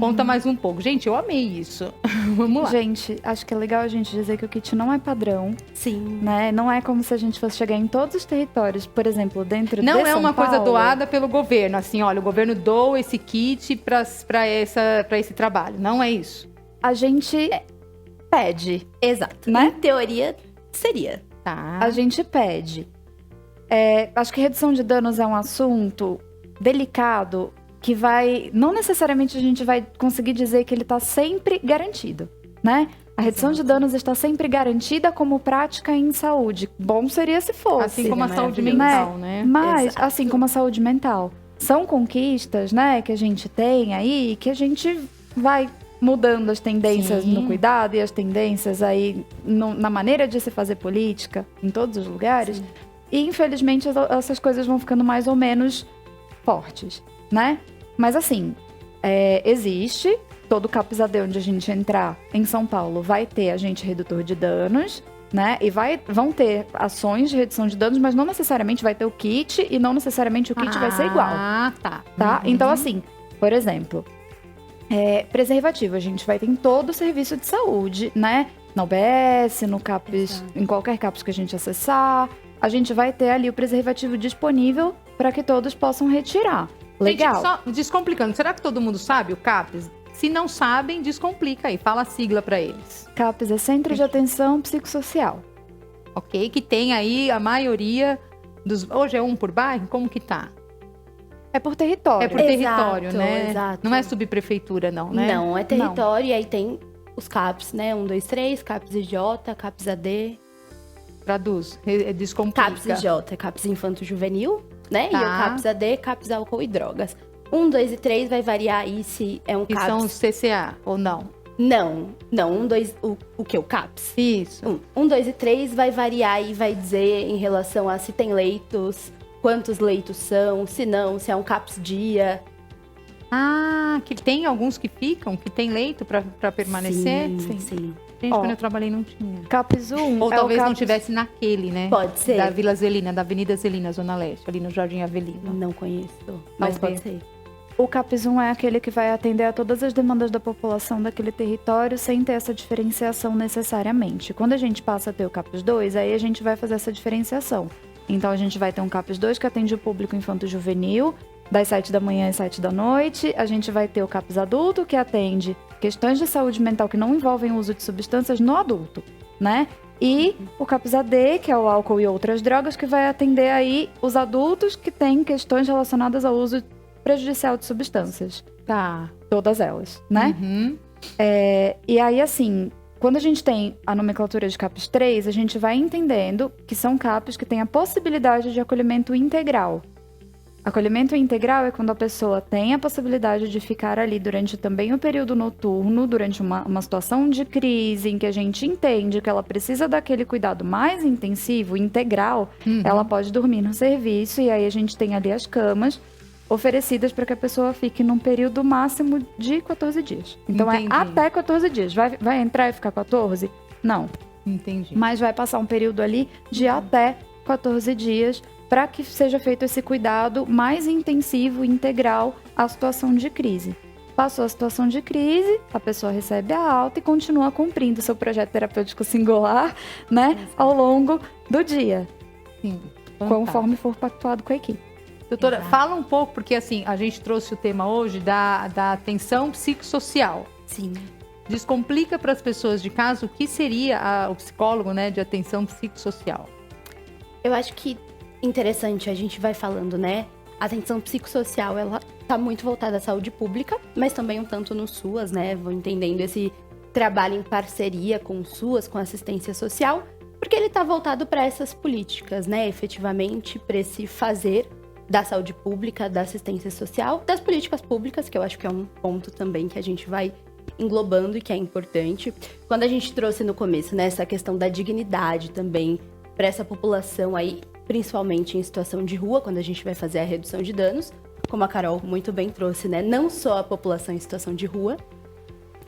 Conta mais um pouco. Gente, eu amei isso. Vamos lá. Gente, acho que é legal a gente dizer que o kit não é padrão. Sim. Né? Não é como se a gente fosse chegar em todos os territórios, por exemplo, dentro de São Não Paulo. é uma coisa doada pelo governo, assim, olha, o governo doa esse kit para esse trabalho. Não é isso. A gente pede. Exato. Né? Em teoria, seria. Tá. A gente pede. Acho que redução de danos é um assunto delicado que não necessariamente a gente vai conseguir dizer que ele está sempre garantido, né? A redução de danos está sempre garantida como prática em saúde. Bom seria se fosse. Assim como a saúde mental, né? Mas, Exato. assim como a saúde mental. São conquistas, né, que a gente tem aí, que a gente vai mudando as tendências no cuidado e as tendências aí na maneira de se fazer política em todos os lugares. Sim. E, infelizmente, essas coisas vão ficando mais ou menos fortes, né? Mas, assim, existe todo CAPS-AD onde a gente entrar em São Paulo vai ter agente redutor de danos, né? E vão ter ações de redução de danos, mas não necessariamente vai ter o kit e não necessariamente o kit vai ser igual. Ah, tá. Então, assim, por exemplo, preservativo, a gente vai ter em todo o serviço de saúde, né? Na UBS, no CAPS, em qualquer CAPS que a gente acessar, a gente vai ter ali o preservativo disponível para que todos possam retirar. Legal. Gente, só descomplicando, será que todo mundo sabe o CAPS? Se não sabem, descomplica aí, fala a sigla para eles. CAPS é Centro de Atenção Psicossocial. Ok, que tem aí a maioria dos... Hoje é um por bairro? Como que tá? É por território. É por território, né? Exato. Não é subprefeitura, não, né? Não, é território e aí tem os CAPS, né? 1, 2, 3, CAPS-IJ, CAPS-AD. Traduz, descomplica. CAPS-IJ é CAPS Infanto-Juvenil, né? Tá. E o CAPS-AD, CAPS Álcool e Drogas. 1, 2 e 3 vai variar aí se é um Que CAPS... são os CCA, ou não? Não, 1, 2, o que? O CAPS? Isso. 1, 2 e 3 vai variar e vai dizer em relação a se tem leitos, quantos leitos são, se não, se é um CAPS dia. Ah, que tem alguns que ficam, que tem leito pra permanecer? Sim. Gente, quando eu trabalhei não tinha. CAPS 1 Ou é talvez o não CAPS... tivesse naquele, né? Pode ser. Da Vila Zelina, da Avenida Zelina, Zona Leste, ali no Jardim Avelino. Não conheço, mas pode ser. O CAPS 1 é aquele que vai atender a todas as demandas da população daquele território sem ter essa diferenciação necessariamente. Quando a gente passa a ter o CAPS 2, aí a gente vai fazer essa diferenciação. Então a gente vai ter um CAPS 2 que atende o público infanto-juvenil, das 7 da manhã às 7 da noite. A gente vai ter o CAPS adulto, que atende questões de saúde mental que não envolvem o uso de substâncias no adulto, né? E o CAPS AD, que é o álcool e outras drogas, que vai atender aí os adultos que têm questões relacionadas ao uso prejudicial de substâncias. Tá. Todas elas, né? Uhum. E aí, assim, quando a gente tem a nomenclatura de CAPS 3, a gente vai entendendo que são CAPS que têm a possibilidade de acolhimento integral. Acolhimento integral é quando a pessoa tem a possibilidade de ficar ali durante também o período noturno, durante uma situação de crise em que a gente entende que ela precisa daquele cuidado mais intensivo, integral, ela pode dormir no serviço e aí a gente tem ali as camas oferecidas para que a pessoa fique num período máximo de 14 dias. Então Entendi. é até 14 dias. Vai entrar e ficar 14? Não. Entendi. Mas vai passar um período ali de até 14 dias para que seja feito esse cuidado mais intensivo e integral à situação de crise. Passou a situação de crise, a pessoa recebe a alta e continua cumprindo seu projeto terapêutico singular, né, ao longo do dia. Sim. Conforme for pactuado com a equipe. Doutora, fala um pouco, porque assim, a gente trouxe o tema hoje da atenção psicossocial. Sim. Descomplica para as pessoas de casa o que seria o psicólogo, né, de atenção psicossocial. Eu acho que interessante, a gente vai falando, né? A atenção psicossocial, ela tá muito voltada à saúde pública, mas também um tanto no SUAS, né? Vou entendendo esse trabalho em parceria com o SUAS, com a assistência social, porque ele tá voltado para essas políticas, né? Efetivamente, para esse fazer da saúde pública, da assistência social, das políticas públicas, que eu acho que é um ponto também que a gente vai englobando e que é importante. Quando a gente trouxe no começo, né, essa questão da dignidade também para essa população aí, principalmente em situação de rua, quando a gente vai fazer a redução de danos, como a Carol muito bem trouxe, né? Não só a população em situação de rua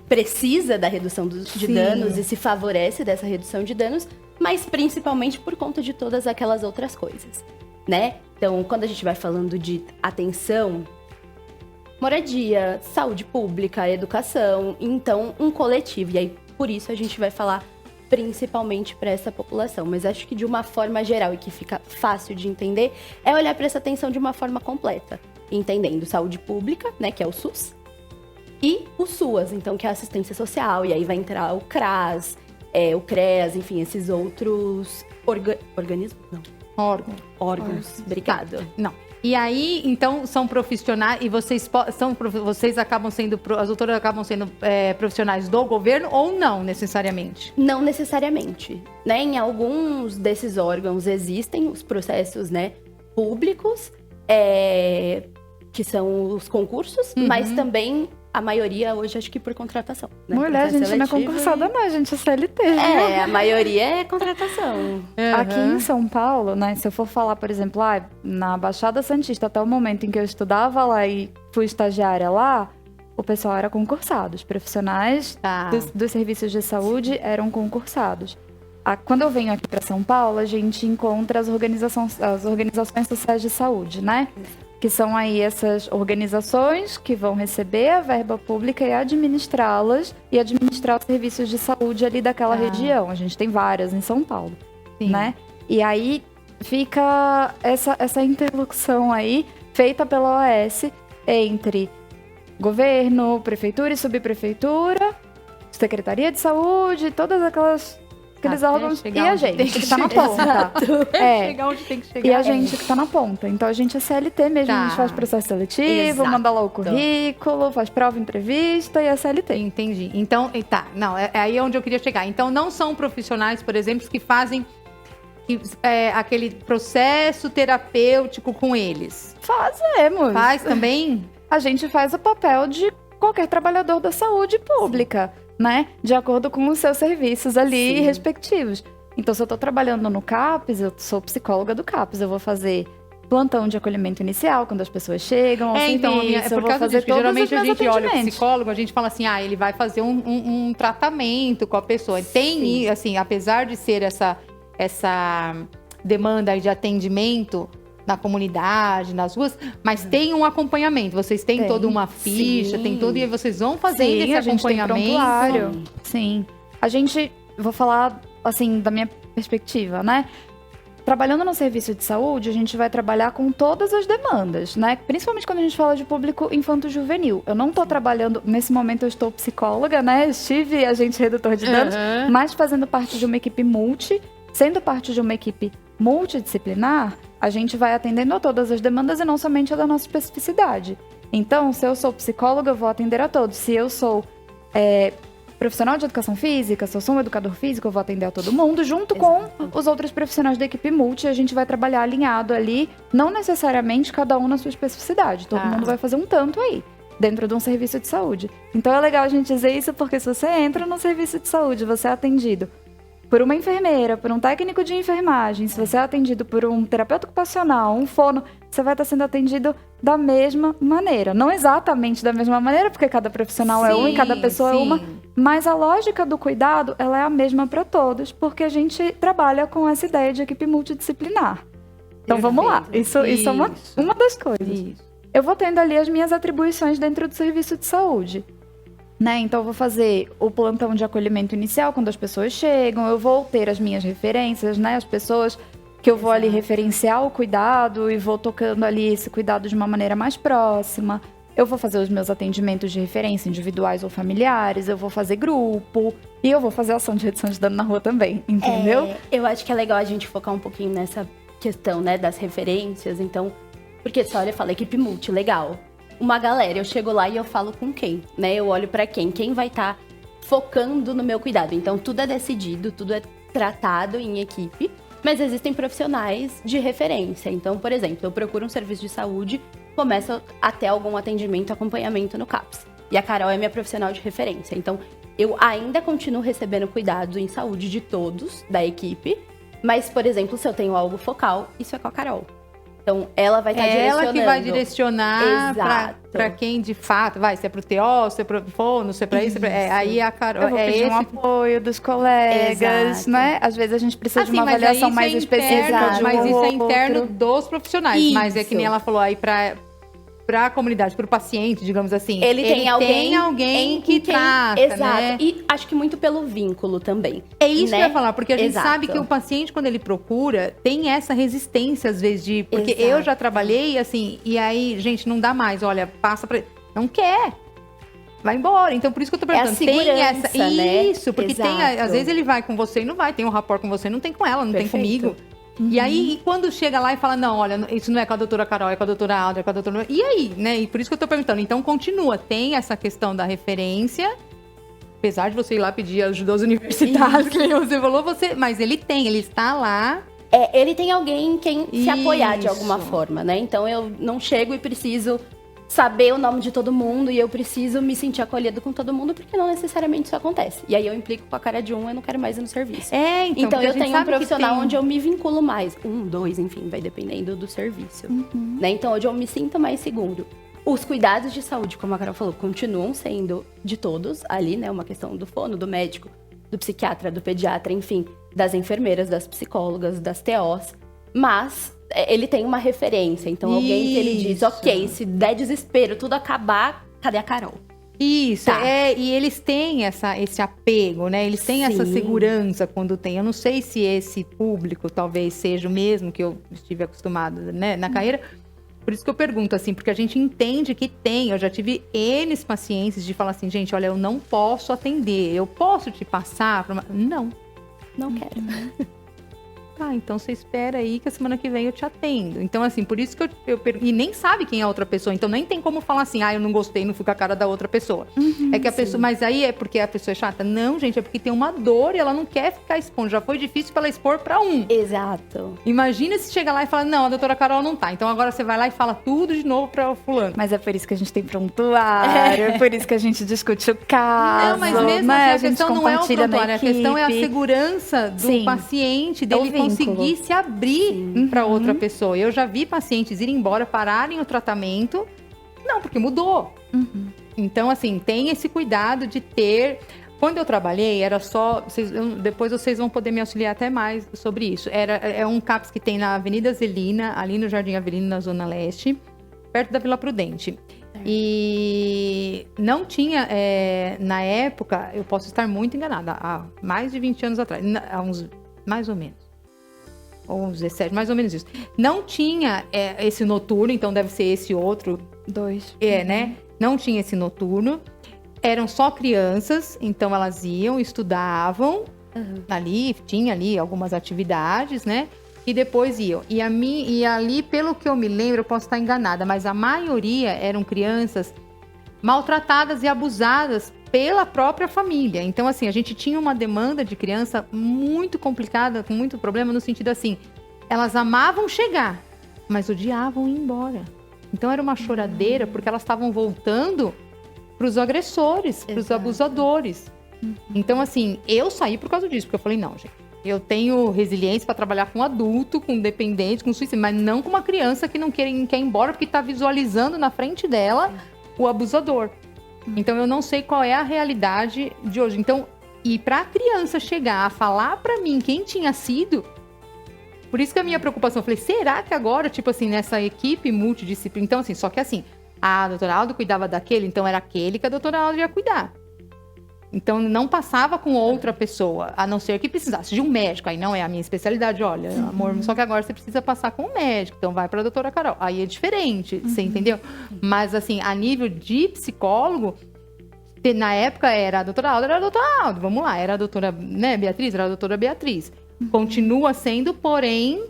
precisa da redução de danos e se favorece dessa redução de danos, mas principalmente por conta de todas aquelas outras coisas, né? Então, quando a gente vai falando de atenção, moradia, saúde pública, educação, então um coletivo. E aí, por isso, a gente vai falar principalmente para essa população. Mas acho que de uma forma geral e que fica fácil de entender, é olhar para essa atenção de uma forma completa. Entendendo saúde pública, né, que é o SUS, e o SUAS, então, que é a assistência social. E aí vai entrar o CRAS, o CREAS, enfim, esses outros organismos? Não. Órgãos. Obrigada. Não. E aí, então, são profissionais, e vocês acabam sendo, as doutoras acabam sendo profissionais do governo ou não, necessariamente? Não necessariamente, né? Em alguns desses órgãos existem os processos, né, públicos, que são os concursos, mas também a maioria hoje acho que por contratação, né? Mulher, a gente não é concursada não, a gente é CLT. A maioria é contratação. Aqui em São Paulo, né, se eu for falar, por exemplo, na Baixada Santista, até o momento em que eu estudava lá e fui estagiária lá, o pessoal era concursado. Os profissionais dos serviços de saúde eram concursados. Quando eu venho aqui para São Paulo, a gente encontra as organizações sociais de saúde, né? Que são aí essas organizações que vão receber a verba pública e administrá-las e administrar os serviços de saúde ali daquela região. A gente tem várias em São Paulo, né? E aí fica essa interlocução aí feita pela OAS entre governo, prefeitura e subprefeitura, Secretaria de Saúde, todas aqueles órgãos e a gente que tá na ponta. Chegar onde tem que chegar. E a gente que tá na ponta. Então a gente é CLT mesmo, a gente faz processo seletivo, manda lá o currículo, faz prova, entrevista e é CLT. Entendi. Então, não, é aí onde eu queria chegar. Então não são profissionais, por exemplo, que fazem aquele processo terapêutico com eles. Fazemos. Faz também? A gente faz o papel de qualquer trabalhador da saúde pública. né? De acordo com os seus serviços ali Sim. respectivos. Então, se eu tô trabalhando no CAPS, eu sou psicóloga do CAPS, eu vou fazer plantão de acolhimento inicial, quando as pessoas chegam ao serviço, Então, eu por vou causa fazer disso, que todos geralmente os a meus gente olha o atendimentos. psicólogo, a gente fala assim, ele vai fazer um tratamento com a pessoa. Tem, assim, apesar de ser essa demanda de atendimento na comunidade, nas ruas, mas tem um acompanhamento. Vocês têm Tem. toda uma ficha, tem tudo, e aí vocês vão fazendo Sim, esse a gente tem acompanhamento. prontuário. Sim. A gente, vou falar, assim, da minha perspectiva, né? Trabalhando no serviço de saúde, a gente vai trabalhar com todas as demandas, né? Principalmente quando a gente fala de público infanto-juvenil. Eu não estou trabalhando, nesse momento eu estou psicóloga, né? Estive agente redutor de danos, mas fazendo parte de uma equipe sendo parte de uma equipe multidisciplinar, a gente vai atendendo a todas as demandas e não somente a da nossa especificidade. Então, se eu sou psicóloga, eu vou atender a todos. Se eu sou profissional de educação física, se eu sou um educador físico, eu vou atender a todo mundo, junto com os outros profissionais da equipe multi, a gente vai trabalhar alinhado ali, não necessariamente cada um na sua especificidade. Todo mundo vai fazer um tanto aí, dentro de um serviço de saúde. Então é legal a gente dizer isso, porque se você entra no serviço de saúde, você é atendido por uma enfermeira, por um técnico de enfermagem, se você é atendido por um terapeuta ocupacional, um fono, você vai estar sendo atendido da mesma maneira. Não exatamente da mesma maneira, porque cada profissional é um e cada pessoa é uma, mas a lógica do cuidado, ela é a mesma para todos, porque a gente trabalha com essa ideia de equipe multidisciplinar. Então vamos lá, isso é uma das coisas. Eu vou tendo ali as minhas atribuições dentro do serviço de saúde. Né? Então, eu vou fazer o plantão de acolhimento inicial quando as pessoas chegam, eu vou ter as minhas referências, né? As pessoas que eu vou ali referenciar o cuidado e vou tocando ali esse cuidado de uma maneira mais próxima. Eu vou fazer os meus atendimentos de referência individuais ou familiares, eu vou fazer grupo e eu vou fazer ação de redução de dano na rua também, entendeu? Eu acho que é legal a gente focar um pouquinho nessa questão, né, das referências. Então, porque você olha e fala, equipe multi, legal. Uma galera, eu chego lá e eu falo com quem, né? Eu olho pra quem vai estar focando no meu cuidado. Então, tudo é decidido, tudo é tratado em equipe, mas existem profissionais de referência. Então, por exemplo, eu procuro um serviço de saúde, começo a ter algum atendimento, acompanhamento no CAPS. E a Carol é minha profissional de referência. Então, eu ainda continuo recebendo cuidados em saúde de todos da equipe, mas, por exemplo, se eu tenho algo focal, isso é com a Carol. Então, ela vai estar direcionando. Ela que vai direcionar para quem de fato vai, se é pro TO, se é pro fono, se é pra isso, aí a Carol... Eu vou pedir um apoio dos colegas, né? Às vezes a gente precisa de uma avaliação mais específica. Mas isso é interno dos profissionais. Mas é que nem ela falou aí pra comunidade, pro paciente, digamos assim. Ele tem alguém que trata, exato. né? E acho que muito pelo vínculo também. É isso né? que eu ia falar, porque a gente sabe que o paciente, quando ele procura, tem essa resistência, às vezes, de... Porque eu já trabalhei, assim, e aí, gente, não dá mais, olha, passa pra... Não quer. Vai embora. Então, por isso que eu tô perguntando. Tem essa, né? Isso, porque tem... Às vezes ele vai com você e não vai. Tem um rapport com você, não tem com ela, não tem comigo. E aí, quando chega lá e fala, não, olha, isso não é com a doutora Carol, é com a doutora Alda, é com a doutora... E aí, né? E por isso que eu tô perguntando. Então, continua. Tem essa questão da referência, apesar de você ir lá pedir ajuda aos universitários, que você falou, mas ele está lá. Ele tem alguém em quem se apoiar de alguma forma, né? Então, eu não chego e preciso saber o nome de todo mundo e eu preciso me sentir acolhido com todo mundo, porque não necessariamente isso acontece. E aí eu implico com a cara de eu não quero mais ir no serviço. Então eu tenho um profissional onde eu me vinculo mais. 1, 2, enfim, vai dependendo do serviço. Né? Então, onde eu me sinto mais seguro. Os cuidados de saúde, como a Carol falou, continuam sendo de todos ali, né? Uma questão do fono, do médico, do psiquiatra, do pediatra, enfim, das enfermeiras, das psicólogas, das TOs. Mas ele tem uma referência. Então, alguém que ele diz, ok, se der desespero, tudo acabar, cadê a Carol? Isso, e eles têm esse apego, né? Eles têm essa segurança quando tem. Eu não sei se esse público talvez seja o mesmo que eu estive acostumada, né, na carreira. Por isso que eu pergunto, assim, porque a gente entende que tem. Eu já tive N pacientes de falar assim, gente, olha, eu não posso atender. Eu posso te passar para uma... Não quero. Tá, então você espera aí que a semana que vem eu te atendo. Então, assim, por isso que eu pergunto. E nem sabe quem é a outra pessoa. Então, nem tem como falar assim, eu não gostei, não fui com a cara da outra pessoa. É que a pessoa. Mas aí é porque a pessoa é chata? Não, gente, é porque tem uma dor e ela não quer ficar expondo. Já foi difícil pra ela expor pra um. Exato. Imagina se chega lá e fala, não, a doutora Carol não tá. Então agora você vai lá e fala tudo de novo pra o fulano. Mas é por isso que a gente tem prontuário, é por isso que a gente discute o caso. Não, mas mesmo né? assim, a questão não é o prontuário, a questão é a segurança do paciente, dele conseguir se abrir para outra pessoa. Eu já vi pacientes irem embora, pararem o tratamento, não, porque mudou. Então, assim, tem esse cuidado de ter... Quando eu trabalhei, era só... depois vocês vão poder me auxiliar até mais sobre isso. É um CAPS que tem na Avenida Zelina, ali no Jardim Avelino, na Zona Leste, perto da Vila Prudente. E não tinha, na época, eu posso estar muito enganada, há mais de 20 anos atrás, há uns, mais ou menos, ou uns 17, mais ou menos isso. Não tinha esse noturno, então deve ser esse outro. 2. Né? Não tinha esse noturno. Eram só crianças, então elas iam, estudavam ali, tinha ali algumas atividades, né? E depois iam. E ali, pelo que eu me lembro, eu posso estar enganada, mas a maioria eram crianças maltratadas e abusadas pela própria família. Então, assim, a gente tinha uma demanda de criança muito complicada, com muito problema, no sentido assim, elas amavam chegar, mas odiavam ir embora. Então, era uma choradeira, porque elas estavam voltando para os agressores, para os abusadores. Então, assim, eu saí por causa disso, porque eu falei, não, gente, eu tenho resiliência para trabalhar com adulto, com dependente, com suicídio, mas não com uma criança que não quer ir embora porque está visualizando na frente dela o abusador. Então, eu não sei qual é a realidade de hoje. Então, e para a criança chegar a falar para mim quem tinha sido, por isso que a minha preocupação, eu falei, será que agora, tipo assim, nessa equipe multidisciplinar, então assim, só que assim, a doutora Aldo cuidava daquele, então era aquele que a doutora Aldo ia cuidar. Então, não passava com outra pessoa, a não ser que precisasse de um médico. Aí não é a minha especialidade, olha, amor, só que agora você precisa passar com um médico, então vai para a doutora Carol. Aí é diferente, você entendeu? Mas, assim, a nível de psicólogo, na época era a doutora Aldo, vamos lá, era a doutora Beatriz, era a doutora Beatriz. Continua sendo, porém...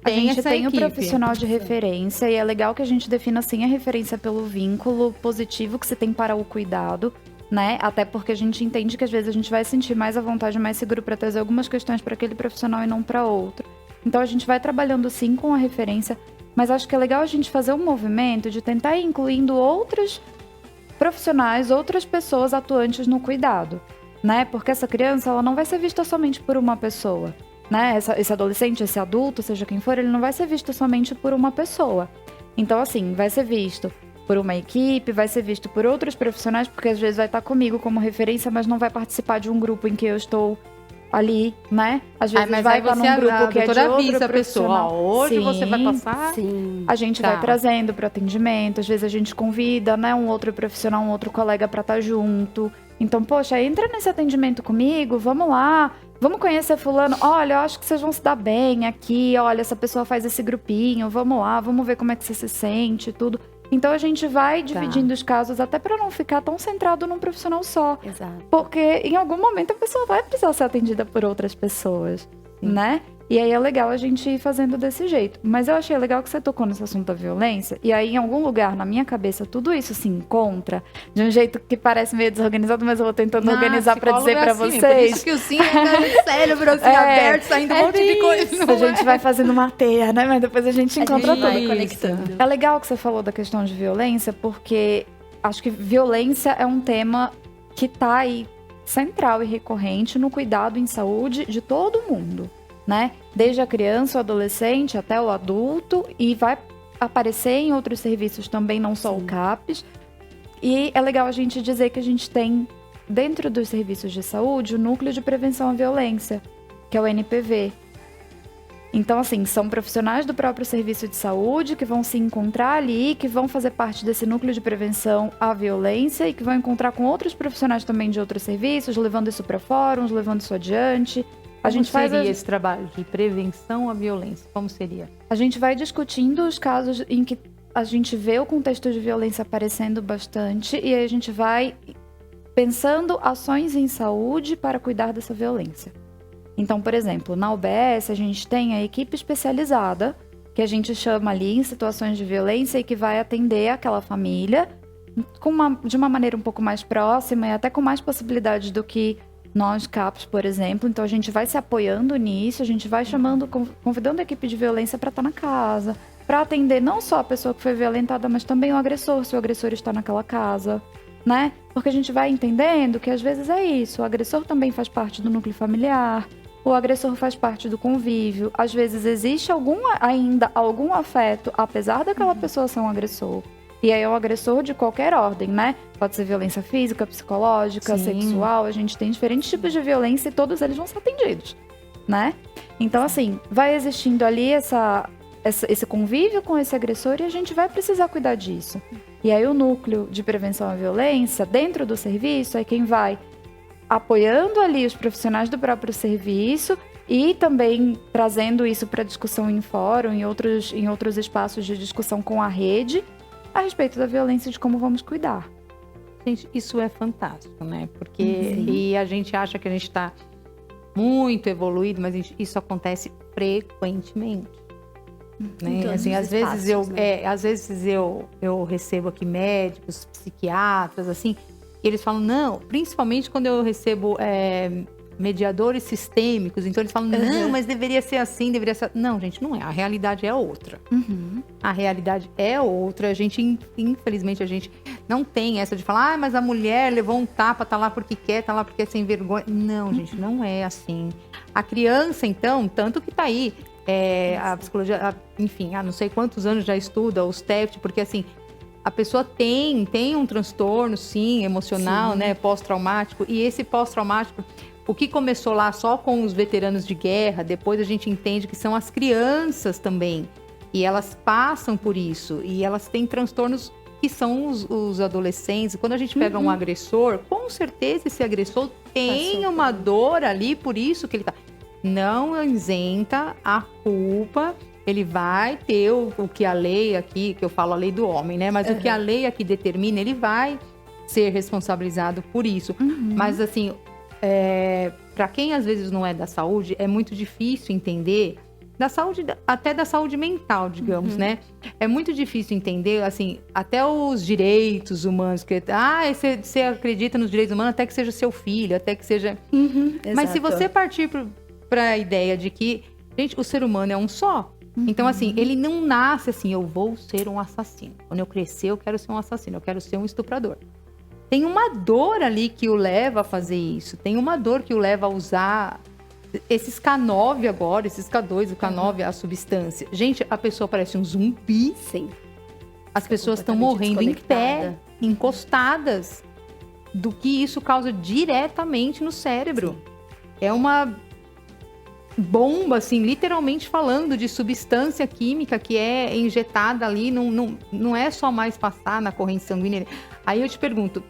A gente tem equipe. o profissional de referência e é legal que a gente defina, assim, a referência pelo vínculo positivo que você tem para o cuidado, né? Até porque a gente entende que às vezes a gente vai sentir mais à vontade, mais seguro para trazer algumas questões para aquele profissional e não para outro. Então a gente vai trabalhando sim com a referência, mas acho que é legal a gente fazer um movimento de tentar ir incluindo outros profissionais, outras pessoas atuantes no cuidado, né? Porque essa criança, ela não vai ser vista somente por uma pessoa, né? Esse adolescente, esse adulto, seja quem for, ele não vai ser visto somente por uma pessoa. Então, assim, vai ser visto por uma equipe, vai ser visto por outros profissionais, porque às vezes vai estar comigo como referência, mas não vai participar de um grupo em que eu estou ali, né? Às vezes vai estar num grupo que é de outro profissional. Hoje você vai passar? Sim. A gente vai trazendo para o atendimento, às vezes a gente convida, né, um outro profissional, um outro colega para estar junto. Então, poxa, entra nesse atendimento comigo, vamos lá, vamos conhecer fulano. Olha, eu acho que vocês vão se dar bem aqui, olha, essa pessoa faz esse grupinho, vamos lá, vamos ver como é que você se sente, tudo. Então, a gente vai dividindo os casos até para não ficar tão centrado num profissional só. Exato. Porque em algum momento a pessoa vai precisar ser atendida por outras pessoas, né? E aí é legal a gente ir fazendo desse jeito. Mas eu achei legal que você tocou nesse assunto da violência. E aí, em algum lugar, na minha cabeça, tudo isso se encontra de um jeito que parece meio desorganizado, mas eu vou tentando organizar pra dizer pra vocês. Por isso que o sim é cérebro assim, aberto, saindo um monte de coisa. A gente vai fazendo uma teia, né? Mas depois a gente encontra tudo. Vai conectando. É legal que você falou da questão de violência, porque acho que violência é um tema que tá aí central e recorrente no cuidado em saúde de todo mundo, né? Desde a criança, o adolescente, até o adulto, e vai aparecer em outros serviços também, não só o CAPS. E é legal a gente dizer que a gente tem, dentro dos serviços de saúde, o Núcleo de Prevenção à Violência, que é o NPV. Então, assim, são profissionais do próprio serviço de saúde que vão se encontrar ali, que vão fazer parte desse núcleo de prevenção à violência e que vão encontrar com outros profissionais também de outros serviços, levando isso para fóruns, levando isso adiante. Como seria esse trabalho de prevenção à violência? Como seria? A gente vai discutindo os casos em que a gente vê o contexto de violência aparecendo bastante e aí a gente vai pensando ações em saúde para cuidar dessa violência. Então, por exemplo, na UBS a gente tem a equipe especializada, que a gente chama ali em situações de violência e que vai atender aquela família de uma maneira um pouco mais próxima e até com mais possibilidades do que nós, CAPs, por exemplo. Então, a gente vai se apoiando nisso, a gente vai convidando a equipe de violência para estar na casa, para atender não só a pessoa que foi violentada, mas também o agressor, se o agressor está naquela casa, né? Porque a gente vai entendendo que às vezes é isso, o agressor também faz parte do núcleo familiar, o agressor faz parte do convívio, às vezes existe ainda algum afeto, apesar daquela pessoa ser um agressor. E aí é um agressor de qualquer ordem, né? Pode ser violência física, psicológica, sexual, a gente tem diferentes tipos de violência e todos eles vão ser atendidos, né? Então, assim, vai existindo ali esse convívio com esse agressor e a gente vai precisar cuidar disso. E aí o núcleo de prevenção à violência, dentro do serviço, é quem vai apoiando ali os profissionais do próprio serviço e também trazendo isso para discussão em fórum, em outros espaços de discussão com a rede, a respeito da violência e de como vamos cuidar. Gente, isso é fantástico, né? Porque e a gente acha que a gente está muito evoluído, mas isso acontece frequentemente. Né? Assim, às vezes eu recebo aqui médicos, psiquiatras, assim, e eles falam, não, principalmente quando eu recebo mediadores sistêmicos, então eles falam, não, mas deveria ser assim, deveria ser... Não, gente, não é, a realidade é outra. A realidade é outra, infelizmente, a gente não tem essa de falar, mas a mulher levou um tapa, tá lá porque quer, tá lá porque é sem vergonha. Não, gente, não é assim. A criança, então, tanto que tá aí, a psicologia, enfim, há não sei quantos anos já estuda os TEFT, porque assim, a pessoa tem um transtorno, sim, emocional, né, pós-traumático, e esse pós-traumático, o que começou lá só com os veteranos de guerra, depois a gente entende que são as crianças também, e elas passam por isso, e elas têm transtornos que são os adolescentes. Quando a gente pega um agressor, com certeza esse agressor tem uma dor ali, por isso que ele tá... Não isenta a culpa, ele vai ter o que a lei aqui, que eu falo a lei do homem, né? Mas o que a lei aqui determina, ele vai ser responsabilizado por isso. Mas assim, para quem às vezes não é da saúde, é muito difícil entender, da saúde, até da saúde mental, digamos, né? É muito difícil entender, assim, até os direitos humanos, que você acredita nos direitos humanos até que seja seu filho, até que seja... Mas se você partir para a ideia de que, gente, o ser humano é um só. Então, assim, ele não nasce assim, eu vou ser um assassino. Quando eu crescer, eu quero ser um assassino, eu quero ser um estuprador. Tem uma dor ali que o leva a fazer isso. Tem uma dor que o leva a usar esses K9 agora, esses K2, o K9, a substância. Gente, a pessoa parece um zumbi. Sim. As pessoas estão morrendo em pé, encostadas, do que isso causa diretamente no cérebro. Sim. É uma bomba, assim, literalmente falando de substância química que é injetada ali, não é só mais passar na corrente sanguínea. Aí eu te pergunto,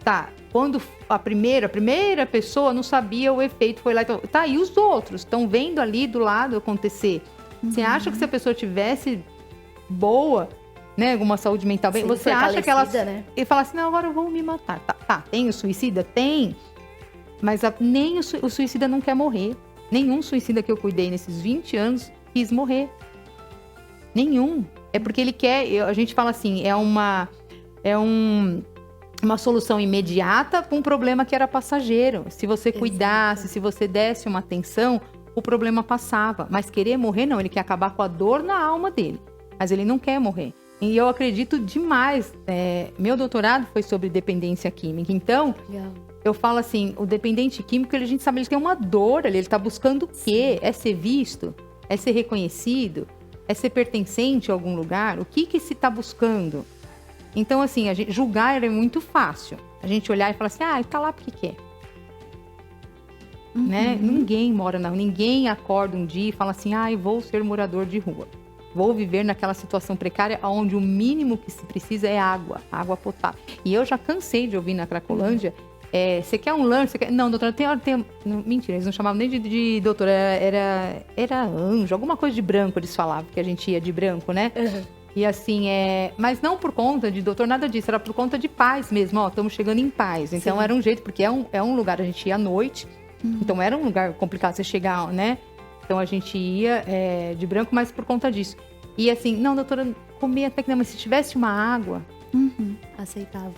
quando a primeira pessoa não sabia o efeito, foi lá, então, e os outros estão vendo ali do lado acontecer. Você acha que se a pessoa tivesse boa, né, alguma saúde mental bem, você acha que ela... Né? E fala assim, não, agora eu vou me matar. Tem o suicida? Tem. Mas nem o suicida não quer morrer. Nenhum suicida que eu cuidei nesses 20 anos quis morrer. Nenhum. É porque ele quer... A gente fala assim, uma solução imediata para um problema que era passageiro. Se você cuidasse, se você desse uma atenção, o problema passava. Mas querer morrer, não. Ele quer acabar com a dor na alma dele. Mas ele não quer morrer. E eu acredito demais. Meu doutorado foi sobre dependência química. Então... Eu falo assim, o dependente químico, a gente sabe, ele tem uma dor ali, ele está buscando o quê? É ser visto? É ser reconhecido? É ser pertencente a algum lugar? O que se está buscando? Então, assim, a gente julgar é muito fácil. A gente olhar e falar assim, ele tá lá porque quer. Né? Ninguém mora na rua, ninguém acorda um dia e fala assim, vou ser morador de rua. Vou viver naquela situação precária onde o mínimo que se precisa é água potável. E eu já cansei de ouvir na Cracolândia, você quer um lanche? Você quer... Não, doutora, tem... Não, mentira, eles não chamavam nem de doutora, era anjo, alguma coisa de branco eles falavam, que a gente ia de branco, né? E assim, mas não por conta de doutor, nada disso, era por conta de paz mesmo, estamos chegando em paz. Então era um jeito, porque é um lugar, a gente ia à noite, Então era um lugar complicado você chegar, né? Então a gente ia de branco, mas por conta disso. E assim, não, doutora, comia até que não, mas se tivesse uma água... Aceitava.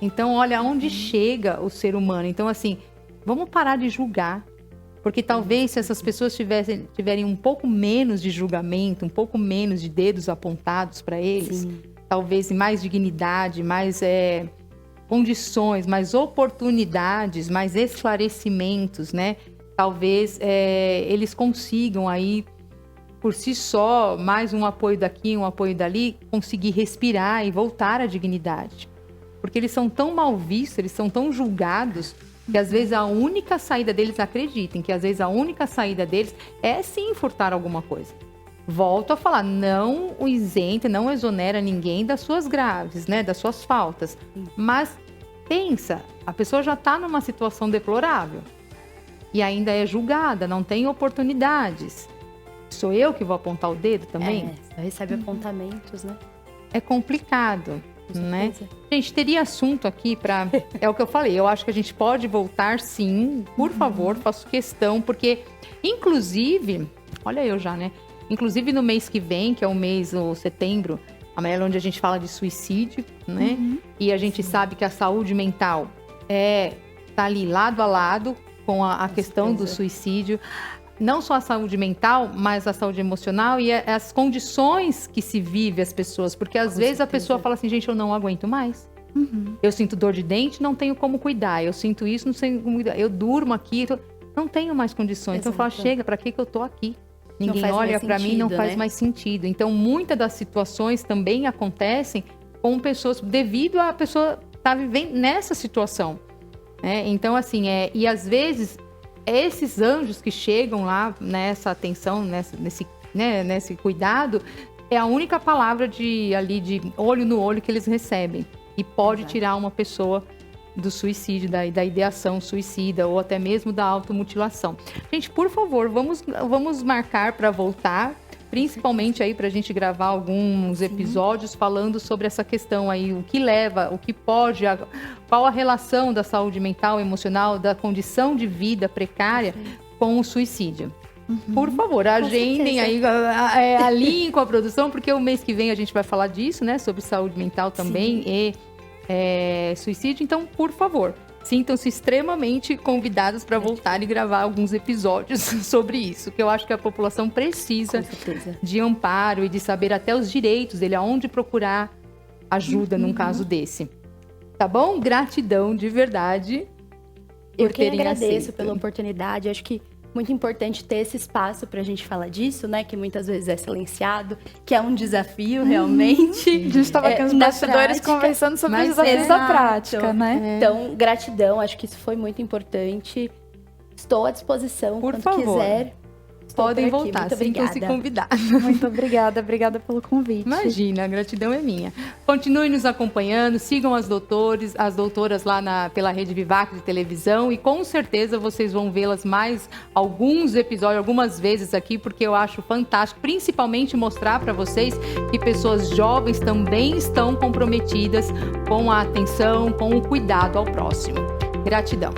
Então, olha onde chega o ser humano. Então, assim, vamos parar de julgar. Porque talvez se essas pessoas tiverem um pouco menos de julgamento, um pouco menos de dedos apontados para eles, talvez mais dignidade, mais condições, mais oportunidades, mais esclarecimentos, né? Talvez eles consigam aí, por si só, mais um apoio daqui, um apoio dali, conseguir respirar e voltar à dignidade. Porque eles são tão mal vistos, eles são tão julgados, que às vezes a única saída deles, acreditem, que às vezes a única saída deles é sim furtar alguma coisa. Volto a falar, não o isenta, não exonera ninguém das suas graves, né, das suas faltas. Mas pensa, a pessoa já está numa situação deplorável e ainda é julgada, não tem oportunidades. Sou eu que vou apontar o dedo também? Só recebe apontamentos, né? É complicado, né? Gente, teria assunto aqui para... É o que eu falei, eu acho que a gente pode voltar sim, por favor, faço questão, porque, inclusive, olha eu já, né? Inclusive no mês que vem, que é o mês, o setembro, amarelo, onde a gente fala de suicídio, né? E a gente sabe que a saúde mental tá ali lado a lado com a questão do suicídio. Não só a saúde mental, mas a saúde emocional e as condições que se vive as pessoas. Porque às vezes a pessoa fala assim, gente, eu não aguento mais. Eu sinto dor de dente, não tenho como cuidar. Eu sinto isso, não sei como cuidar. Eu durmo aqui, não tenho mais condições. Então eu falo, chega, pra que eu tô aqui? Ninguém olha pra mim, não faz mais sentido. Então muitas das situações também acontecem com pessoas, devido a pessoa estar vivendo nessa situação. Então assim, e às vezes... Esses anjos que chegam lá nessa atenção, nesse cuidado, é a única palavra de olho no olho que eles recebem. E pode tirar uma pessoa do suicídio, da ideação suicida ou até mesmo da automutilação. Gente, por favor, vamos marcar para voltar, principalmente aí para a gente gravar alguns episódios falando sobre essa questão aí, o que leva, o que pode, qual a relação da saúde mental, emocional, da condição de vida precária com o suicídio. Por favor, agendem aí, alinhem com a produção, porque o mês que vem a gente vai falar disso, né, sobre saúde mental também e suicídio. Então, por favor, sintam-se extremamente convidados para voltar e gravar alguns episódios sobre isso, que eu acho que a população precisa de amparo e de saber até os direitos dele, aonde procurar ajuda num caso desse. Tá bom? Gratidão de verdade. Eu que agradeço pela oportunidade. Acho que muito importante ter esse espaço para a gente falar disso, né? Que muitas vezes é silenciado, que é um desafio realmente. A gente estava aqui nos bastidores conversando sobre os desafios da prática, né? Então, gratidão, acho que isso foi muito importante. Estou à disposição, por quando favor. Quiser. Podem voltar, sintam-se convidados. Muito obrigada pelo convite. Imagina, a gratidão é minha. Continuem nos acompanhando, sigam as doutoras lá pela Rede Vivac de televisão e com certeza vocês vão vê-las mais alguns episódios, algumas vezes aqui, porque eu acho fantástico, principalmente mostrar para vocês que pessoas jovens também estão comprometidas com a atenção, com o cuidado ao próximo. Gratidão.